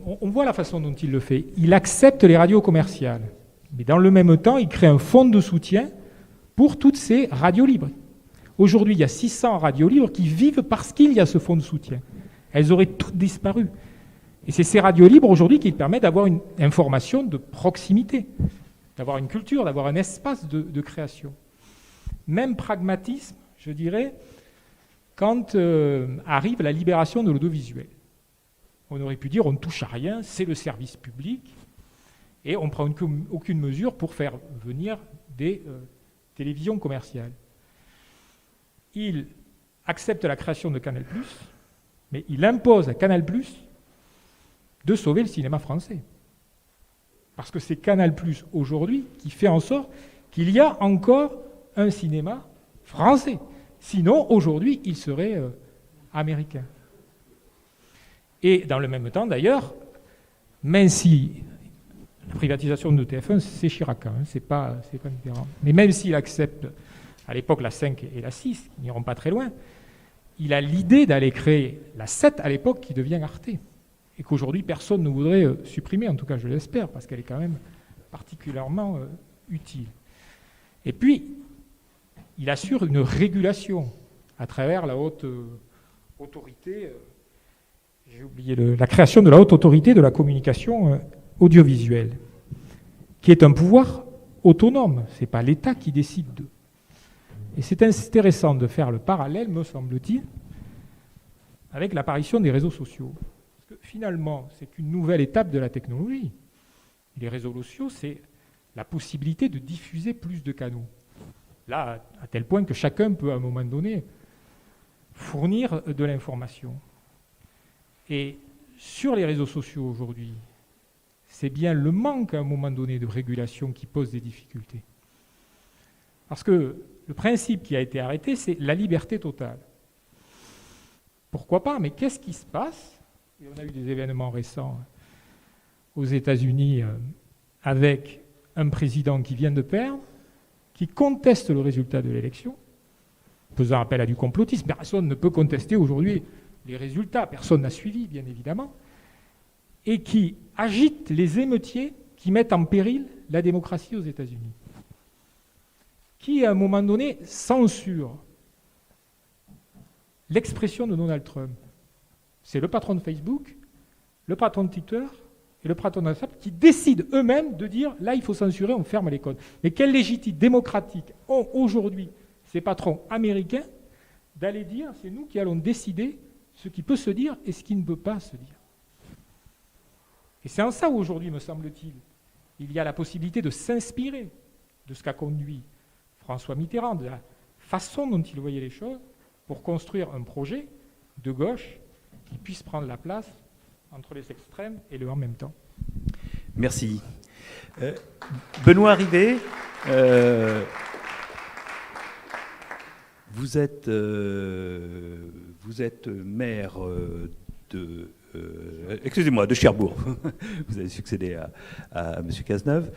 on voit la façon dont il le fait. Il accepte les radios commerciales, mais dans le même temps, il crée un fonds de soutien pour toutes ces radios libres. Aujourd'hui, il y a 600 radios libres qui vivent parce qu'il y a ce fonds de soutien. Elles auraient toutes disparu. Et c'est ces radios libres aujourd'hui qui permettent d'avoir une information de proximité, d'avoir une culture, d'avoir un espace de création. Même pragmatisme, je dirais, quand arrive la libération de l'audiovisuel. On aurait pu dire on ne touche à rien, c'est le service public, et on ne prend aucune mesure pour faire venir des télévisions commerciales. Il accepte la création de Canal+, mais il impose à Canal+, de sauver le cinéma français. Parce que c'est Canal+, aujourd'hui, qui fait en sorte qu'il y a encore un cinéma français. Sinon, aujourd'hui, il serait américain. Et dans le même temps, d'ailleurs, même si la privatisation de TF1, c'est Chirac, hein, c'est pas Mitterrand. Mais même s'il accepte, à l'époque, la 5 et la 6, ils n'iront pas très loin, il a l'idée d'aller créer la 7 à l'époque qui devient Arte. Et qu'aujourd'hui, personne ne voudrait supprimer, en tout cas je l'espère, parce qu'elle est quand même particulièrement utile. Et puis, il assure une régulation à travers la haute autorité, j'ai oublié la création de la haute autorité de la communication audiovisuelle, qui est un pouvoir autonome, ce n'est pas l'État qui décide d'eux. Et c'est intéressant de faire le parallèle, me semble-t-il, avec l'apparition des réseaux sociaux. Parce que finalement, c'est qu'une nouvelle étape de la technologie. Les réseaux sociaux, c'est la possibilité de diffuser plus de canaux. Là, à tel point que chacun peut, à un moment donné, fournir de l'information. Et sur les réseaux sociaux aujourd'hui, c'est bien le manque, à un moment donné, de régulation qui pose des difficultés. Parce que le principe qui a été arrêté, c'est la liberté totale. Pourquoi pas? Mais qu'est-ce qui se passe? Et on a eu des événements récents aux États-Unis avec un président qui vient de perdre, qui conteste le résultat de l'élection, faisant appel à du complotisme. Personne ne peut contester aujourd'hui les résultats, personne n'a suivi, bien évidemment, et qui agite les émeutiers qui mettent en péril la démocratie aux États-Unis, qui, à un moment donné, censure l'expression de Donald Trump. C'est le patron de Facebook, le patron de Twitter et le patron de WhatsApp qui décident eux-mêmes de dire là, il faut censurer, on ferme les codes. Mais quelle légitimité démocratique ont aujourd'hui ces patrons américains d'aller dire c'est nous qui allons décider ce qui peut se dire et ce qui ne peut pas se dire? Et c'est en ça où aujourd'hui, me semble-t-il, il y a la possibilité de s'inspirer de ce qu'a conduit François Mitterrand, de la façon dont il voyait les choses, pour construire un projet de gauche qui puisse prendre la place entre les extrêmes et le en même temps. Merci. Benoît Rivet, vous êtes maire de... excusez-moi, de Cherbourg. Vous avez succédé à M. Cazeneuve.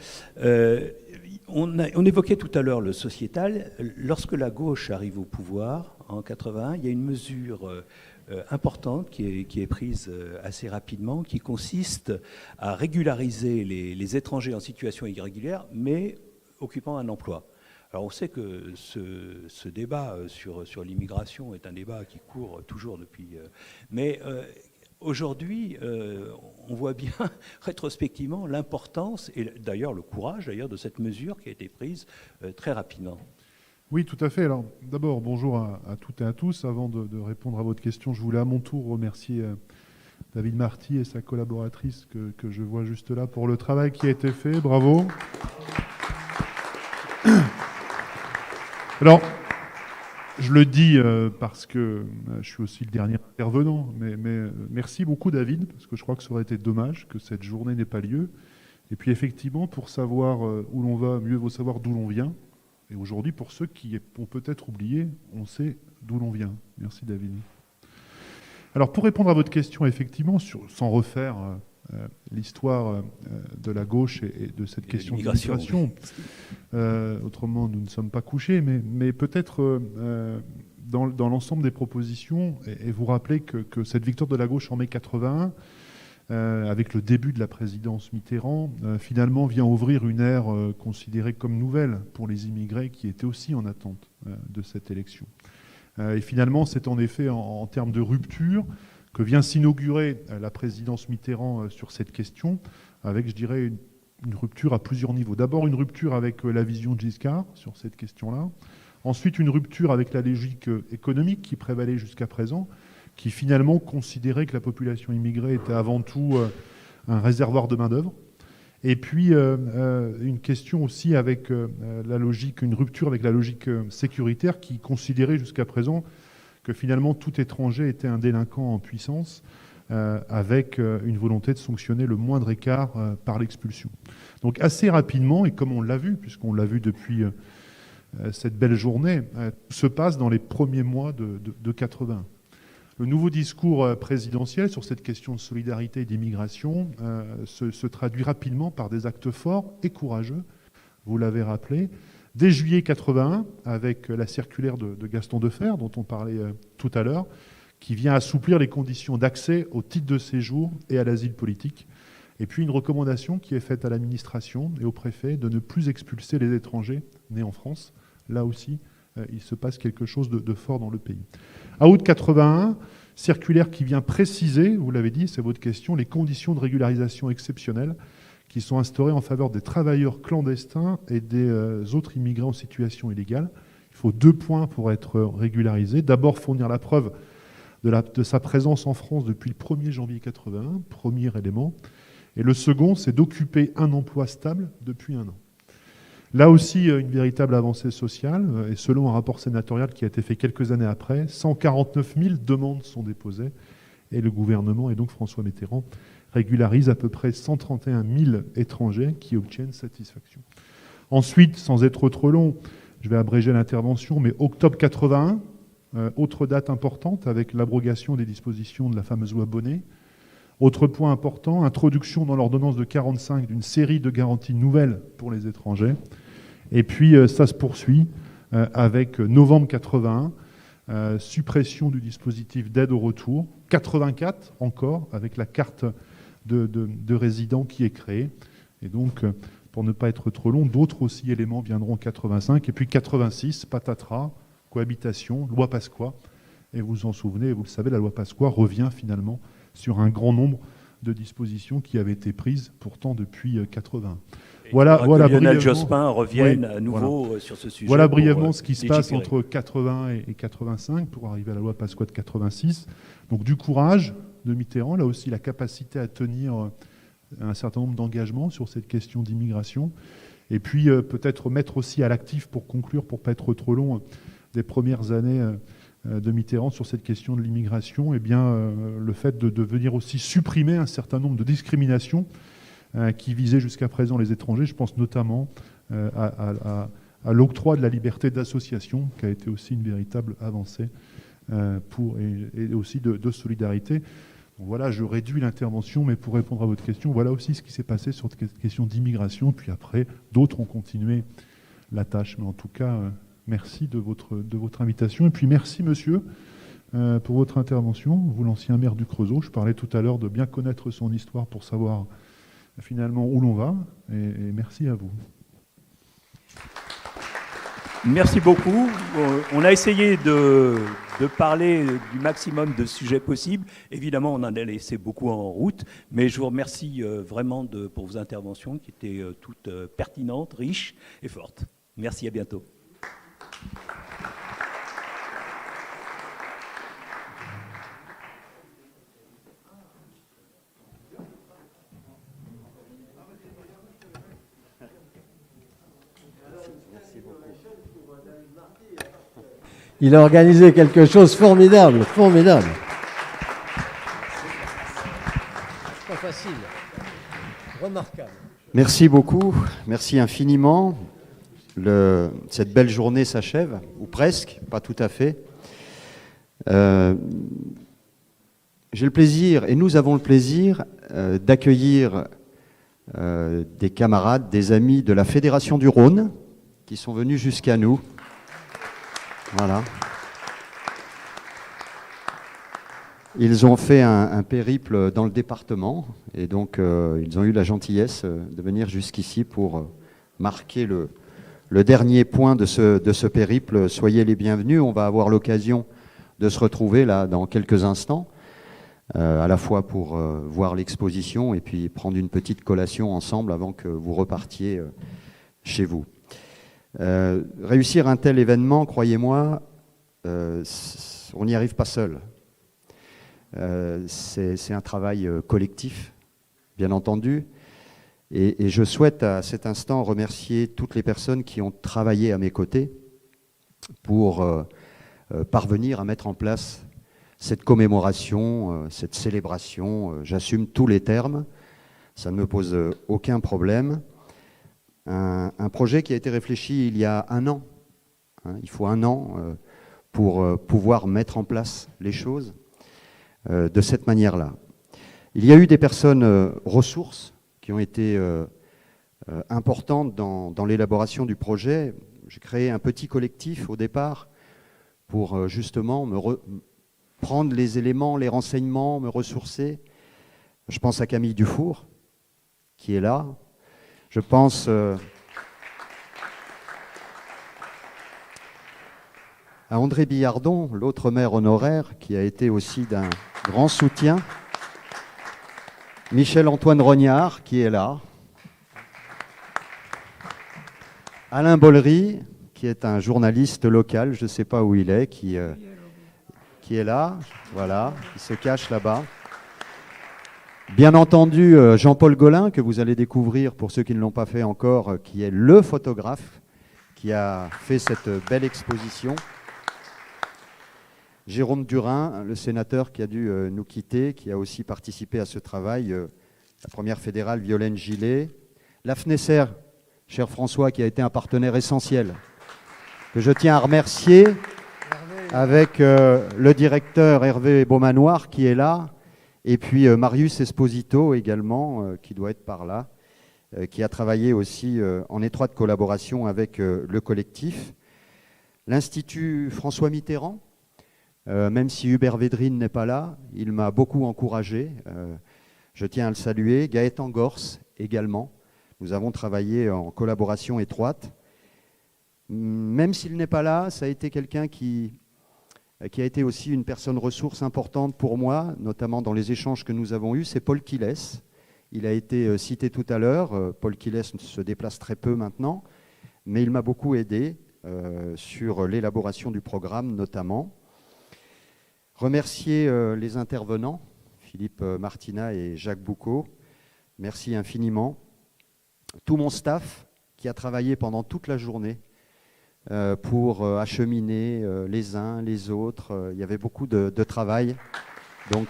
On évoquait tout à l'heure le sociétal. Lorsque la gauche arrive au pouvoir, en 81, il y a une mesure importante qui est prise assez rapidement, qui consiste à régulariser les étrangers en situation irrégulière, mais occupant un emploi. Alors on sait que ce débat sur l'immigration est un débat qui court toujours depuis... mais aujourd'hui, on voit bien rétrospectivement l'importance et d'ailleurs le courage de cette mesure qui a été prise très rapidement. Oui, tout à fait. Alors d'abord, bonjour à toutes et à tous. Avant de répondre à votre question, je voulais à mon tour remercier David Marty et sa collaboratrice que je vois juste là pour le travail qui a été fait. Bravo. Alors, je le dis parce que je suis aussi le dernier intervenant, mais merci beaucoup David, parce que je crois que ça aurait été dommage que cette journée n'ait pas lieu. Et puis effectivement, pour savoir où l'on va, mieux vaut savoir d'où l'on vient. Et aujourd'hui, pour ceux qui ont peut-être oublié, on sait d'où l'on vient. Merci David. Alors pour répondre à votre question, effectivement, sans refaire l'histoire de la gauche et de cette question d'immigration, autrement nous ne sommes pas couchés, mais peut-être dans l'ensemble des propositions, et vous rappelez que cette victoire de la gauche en mai 81, avec le début de la présidence Mitterrand, finalement vient ouvrir une ère considérée comme nouvelle pour les immigrés qui étaient aussi en attente de cette élection. Et finalement, c'est en effet en termes de rupture que vient s'inaugurer la présidence Mitterrand sur cette question, avec, je dirais, une rupture à plusieurs niveaux. D'abord, une rupture avec la vision de Giscard sur cette question-là. Ensuite, une rupture avec la logique économique qui prévalait jusqu'à présent, qui finalement considérait que la population immigrée était avant tout un réservoir de main-d'œuvre. Et puis, une question aussi avec la logique, une rupture avec la logique sécuritaire qui considérait jusqu'à présent que finalement tout étranger était un délinquant en puissance, avec une volonté de sanctionner le moindre écart par l'expulsion. Donc assez rapidement, et comme on l'a vu, puisqu'on l'a vu depuis cette belle journée, se passe dans les premiers mois de 80. Le nouveau discours présidentiel sur cette question de solidarité et d'immigration se traduit rapidement par des actes forts et courageux, vous l'avez rappelé. Dès juillet 81, avec la circulaire de Gaston Defferre, dont on parlait tout à l'heure, qui vient assouplir les conditions d'accès au titre de séjour et à l'asile politique. Et puis une recommandation qui est faite à l'administration et au préfet de ne plus expulser les étrangers nés en France. Là aussi, il se passe quelque chose de fort dans le pays. À août 81, circulaire qui vient préciser, vous l'avez dit, c'est votre question, les conditions de régularisation exceptionnelles qui sont instaurées en faveur des travailleurs clandestins et des autres immigrés en situation illégale. Il faut 2 points pour être régularisé. D'abord, fournir la preuve de sa présence en France depuis le 1er janvier 81, premier élément. Et le second, c'est d'occuper un emploi stable depuis 1 an. Là aussi, une véritable avancée sociale. Et selon un rapport sénatorial qui a été fait quelques années après, 149 000 demandes sont déposées. Et le gouvernement, et donc François Mitterrand, régularise à peu près 131 000 étrangers qui obtiennent satisfaction. Ensuite, sans être trop long, je vais abréger l'intervention, mais octobre 81, autre date importante avec l'abrogation des dispositions de la fameuse loi Bonnet. Autre point important, introduction dans l'ordonnance de 45 d'une série de garanties nouvelles pour les étrangers. Et puis ça se poursuit avec novembre 81, suppression du dispositif d'aide au retour. 84 encore, avec la carte de résident qui est créée. Et donc, pour ne pas être trop long, d'autres aussi éléments viendront en 85. Et puis 86, patatras, cohabitation, loi Pasqua. Et vous vous en souvenez, vous le savez, la loi Pasqua revient finalement sur un grand nombre de dispositions qui avaient été prises pourtant depuis 80. Voilà Lionel Jospin revienne à nouveau sur ce sujet. Voilà brièvement ce qui se passe entre 80 et 85 pour arriver à la loi Pasqua de 86. Donc du courage de Mitterrand, là aussi la capacité à tenir un certain nombre d'engagements sur cette question d'immigration. Et puis peut-être mettre aussi à l'actif, pour conclure, pour ne pas être trop long, des premières années de Mitterrand sur cette question de l'immigration, eh bien, le fait de venir aussi supprimer un certain nombre de discriminations qui visaient jusqu'à présent les étrangers. Je pense notamment à l'octroi de la liberté d'association, qui a été aussi une véritable avancée et aussi de solidarité. Donc voilà, je réduis l'intervention, mais pour répondre à votre question, voilà aussi ce qui s'est passé sur cette question d'immigration. Puis après, d'autres ont continué la tâche. Mais en tout cas, merci de votre invitation. Et puis merci, monsieur, pour votre intervention. Vous, l'ancien maire du Creusot, je parlais tout à l'heure de bien connaître son histoire pour savoir finalement où l'on va. Et merci à vous. Merci beaucoup. On a essayé de parler du maximum de sujets possibles. Évidemment, on en a laissé beaucoup en route, mais je vous remercie vraiment pour vos interventions qui étaient toutes pertinentes, riches et fortes. Merci, à bientôt. Il a organisé quelque chose de formidable, formidable. Pas facile, remarquable. Merci beaucoup, merci infiniment. Cette belle journée s'achève, ou presque, pas tout à fait. J'ai le plaisir, et nous avons le plaisir, d'accueillir des camarades, des amis de la Fédération du Rhône, qui sont venus jusqu'à nous. Voilà. Ils ont fait un périple dans le département, et donc ils ont eu la gentillesse de venir jusqu'ici pour marquer le dernier point de ce périple. Soyez les bienvenus. On va avoir l'occasion de se retrouver là dans quelques instants, à la fois pour voir l'exposition et puis prendre une petite collation ensemble avant que vous repartiez chez vous. Réussir un tel événement, croyez-moi, on n'y arrive pas seul. C'est un travail collectif, bien entendu. Et je souhaite à cet instant remercier toutes les personnes qui ont travaillé à mes côtés pour parvenir à mettre en place cette commémoration, cette célébration. J'assume tous les termes, ça ne me pose aucun problème. Un projet qui a été réfléchi il y a 1 an, hein. Il faut 1 an pour pouvoir mettre en place les choses de cette manière-là. Il y a eu des personnes ressources qui ont été importantes dans l'élaboration du projet. J'ai créé un petit collectif au départ pour justement prendre les éléments, les renseignements, me ressourcer. Je pense à Camille Dufour, qui est là. Je pense à André Billardon, l'autre maire honoraire, qui a été aussi d'un grand soutien. Michel-Antoine Rognard, qui est là. Alain Bollery, qui est un journaliste local, je ne sais pas où il est, qui est là, voilà, il se cache là-bas. Bien entendu, Jean-Paul Golin, que vous allez découvrir pour ceux qui ne l'ont pas fait encore, qui est le photographe qui a fait cette belle exposition. Jérôme Durin, le sénateur qui a dû nous quitter, qui a aussi participé à ce travail, la première fédérale Violaine Gillet. La FNESER, cher François, qui a été un partenaire essentiel, que je tiens à remercier, avec le directeur Hervé Beaumanoir qui est là, et puis Marius Esposito également, qui doit être par là, qui a travaillé aussi en étroite collaboration avec le collectif. L'Institut François Mitterrand, même si Hubert Védrine n'est pas là, il m'a beaucoup encouragé. Je tiens à le saluer. Gaëtan Gors également. Nous avons travaillé en collaboration étroite. Même s'il n'est pas là, ça a été quelqu'un qui a été aussi une personne ressource importante pour moi, notamment dans les échanges que nous avons eus. C'est Paul Quiles. Il a été cité tout à l'heure. Paul Quiles se déplace très peu maintenant, mais il m'a beaucoup aidé sur l'élaboration du programme notamment. Remercier les intervenants, Philippe Martina et Jacques Boucaud. Merci infiniment. Tout mon staff qui a travaillé pendant toute la journée pour acheminer les uns, les autres. Il y avait beaucoup de travail. Donc,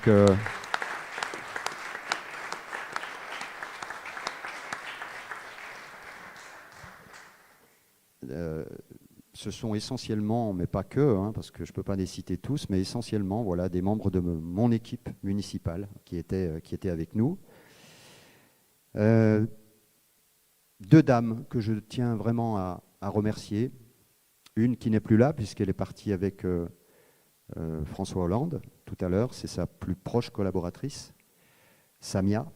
ce sont essentiellement, mais pas que, hein, parce que je ne peux pas les citer tous, mais essentiellement voilà, des membres de mon équipe municipale qui étaient avec nous. 2 dames que je tiens vraiment à remercier. Une qui n'est plus là, puisqu'elle est partie avec François Hollande tout à l'heure. C'est sa plus proche collaboratrice, Samia,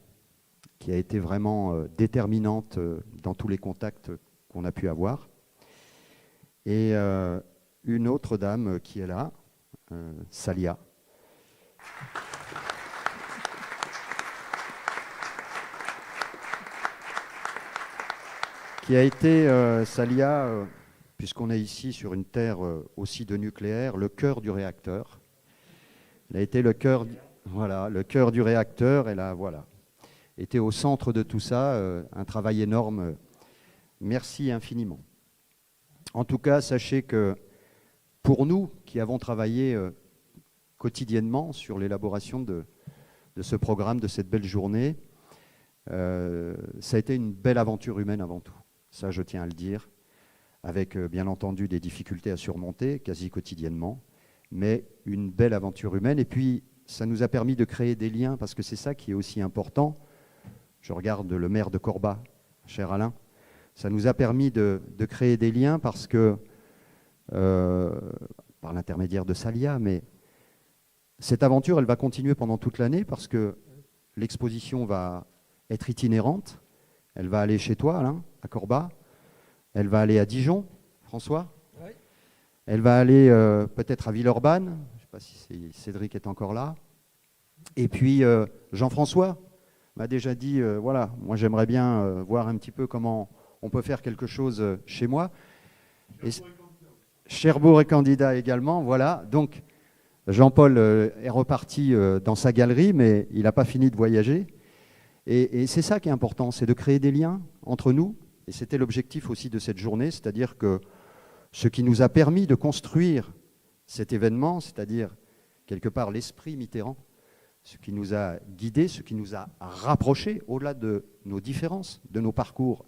qui a été vraiment déterminante dans tous les contacts qu'on a pu avoir. Et une autre dame qui est là, Salia. Qui a été, Salia, puisqu'on est ici sur une terre aussi de nucléaire, le cœur du réacteur. Elle a été le cœur du réacteur, elle a été au centre de tout ça, un travail énorme. Merci infiniment. En tout cas, sachez que pour nous qui avons travaillé quotidiennement sur l'élaboration de ce programme, de cette belle journée, ça a été une belle aventure humaine avant tout. Ça, je tiens à le dire, avec bien entendu des difficultés à surmonter quasi quotidiennement, mais une belle aventure humaine. Et puis, ça nous a permis de créer des liens, parce que c'est ça qui est aussi important. Je regarde le maire de Corba, cher Alain. Ça nous a permis de créer des liens parce que, par l'intermédiaire de Salia, mais cette aventure, elle va continuer pendant toute l'année parce que l'exposition va être itinérante. Elle va aller chez toi, Alain, à Corba. Elle va aller à Dijon, François. Oui. Elle va aller peut-être à Villeurbanne. Je ne sais pas si Cédric est encore là. Et puis, Jean-François m'a déjà dit, voilà, moi j'aimerais bien voir un petit peu comment on peut faire quelque chose chez moi. Cherbourg est candidat également, voilà. Donc, Jean-Paul est reparti dans sa galerie, mais il n'a pas fini de voyager. Et c'est ça qui est important, c'est de créer des liens entre nous. Et c'était l'objectif aussi de cette journée, c'est-à-dire que ce qui nous a permis de construire cet événement, c'est-à-dire quelque part l'esprit Mitterrand, ce qui nous a guidés, ce qui nous a rapprochés au-delà de nos différences, de nos parcours,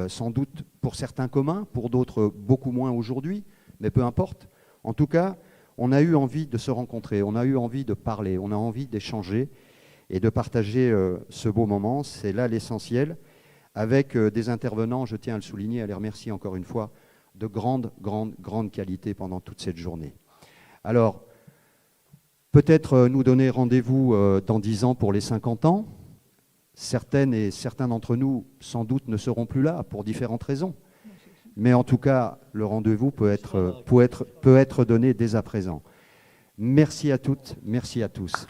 sans doute pour certains communs, pour d'autres beaucoup moins aujourd'hui, mais peu importe. En tout cas, on a eu envie de se rencontrer, on a eu envie de parler, on a envie d'échanger et de partager ce beau moment. C'est là l'essentiel, avec des intervenants, je tiens à le souligner, à les remercier encore une fois, de grande qualité pendant toute cette journée. Alors, peut-être nous donner rendez-vous dans 10 ans pour les 50 ans. Certaines et certains d'entre nous, sans doute, ne seront plus là pour différentes raisons. Mais en tout cas, le rendez-vous peut être donné dès à présent. Merci à toutes, merci à tous.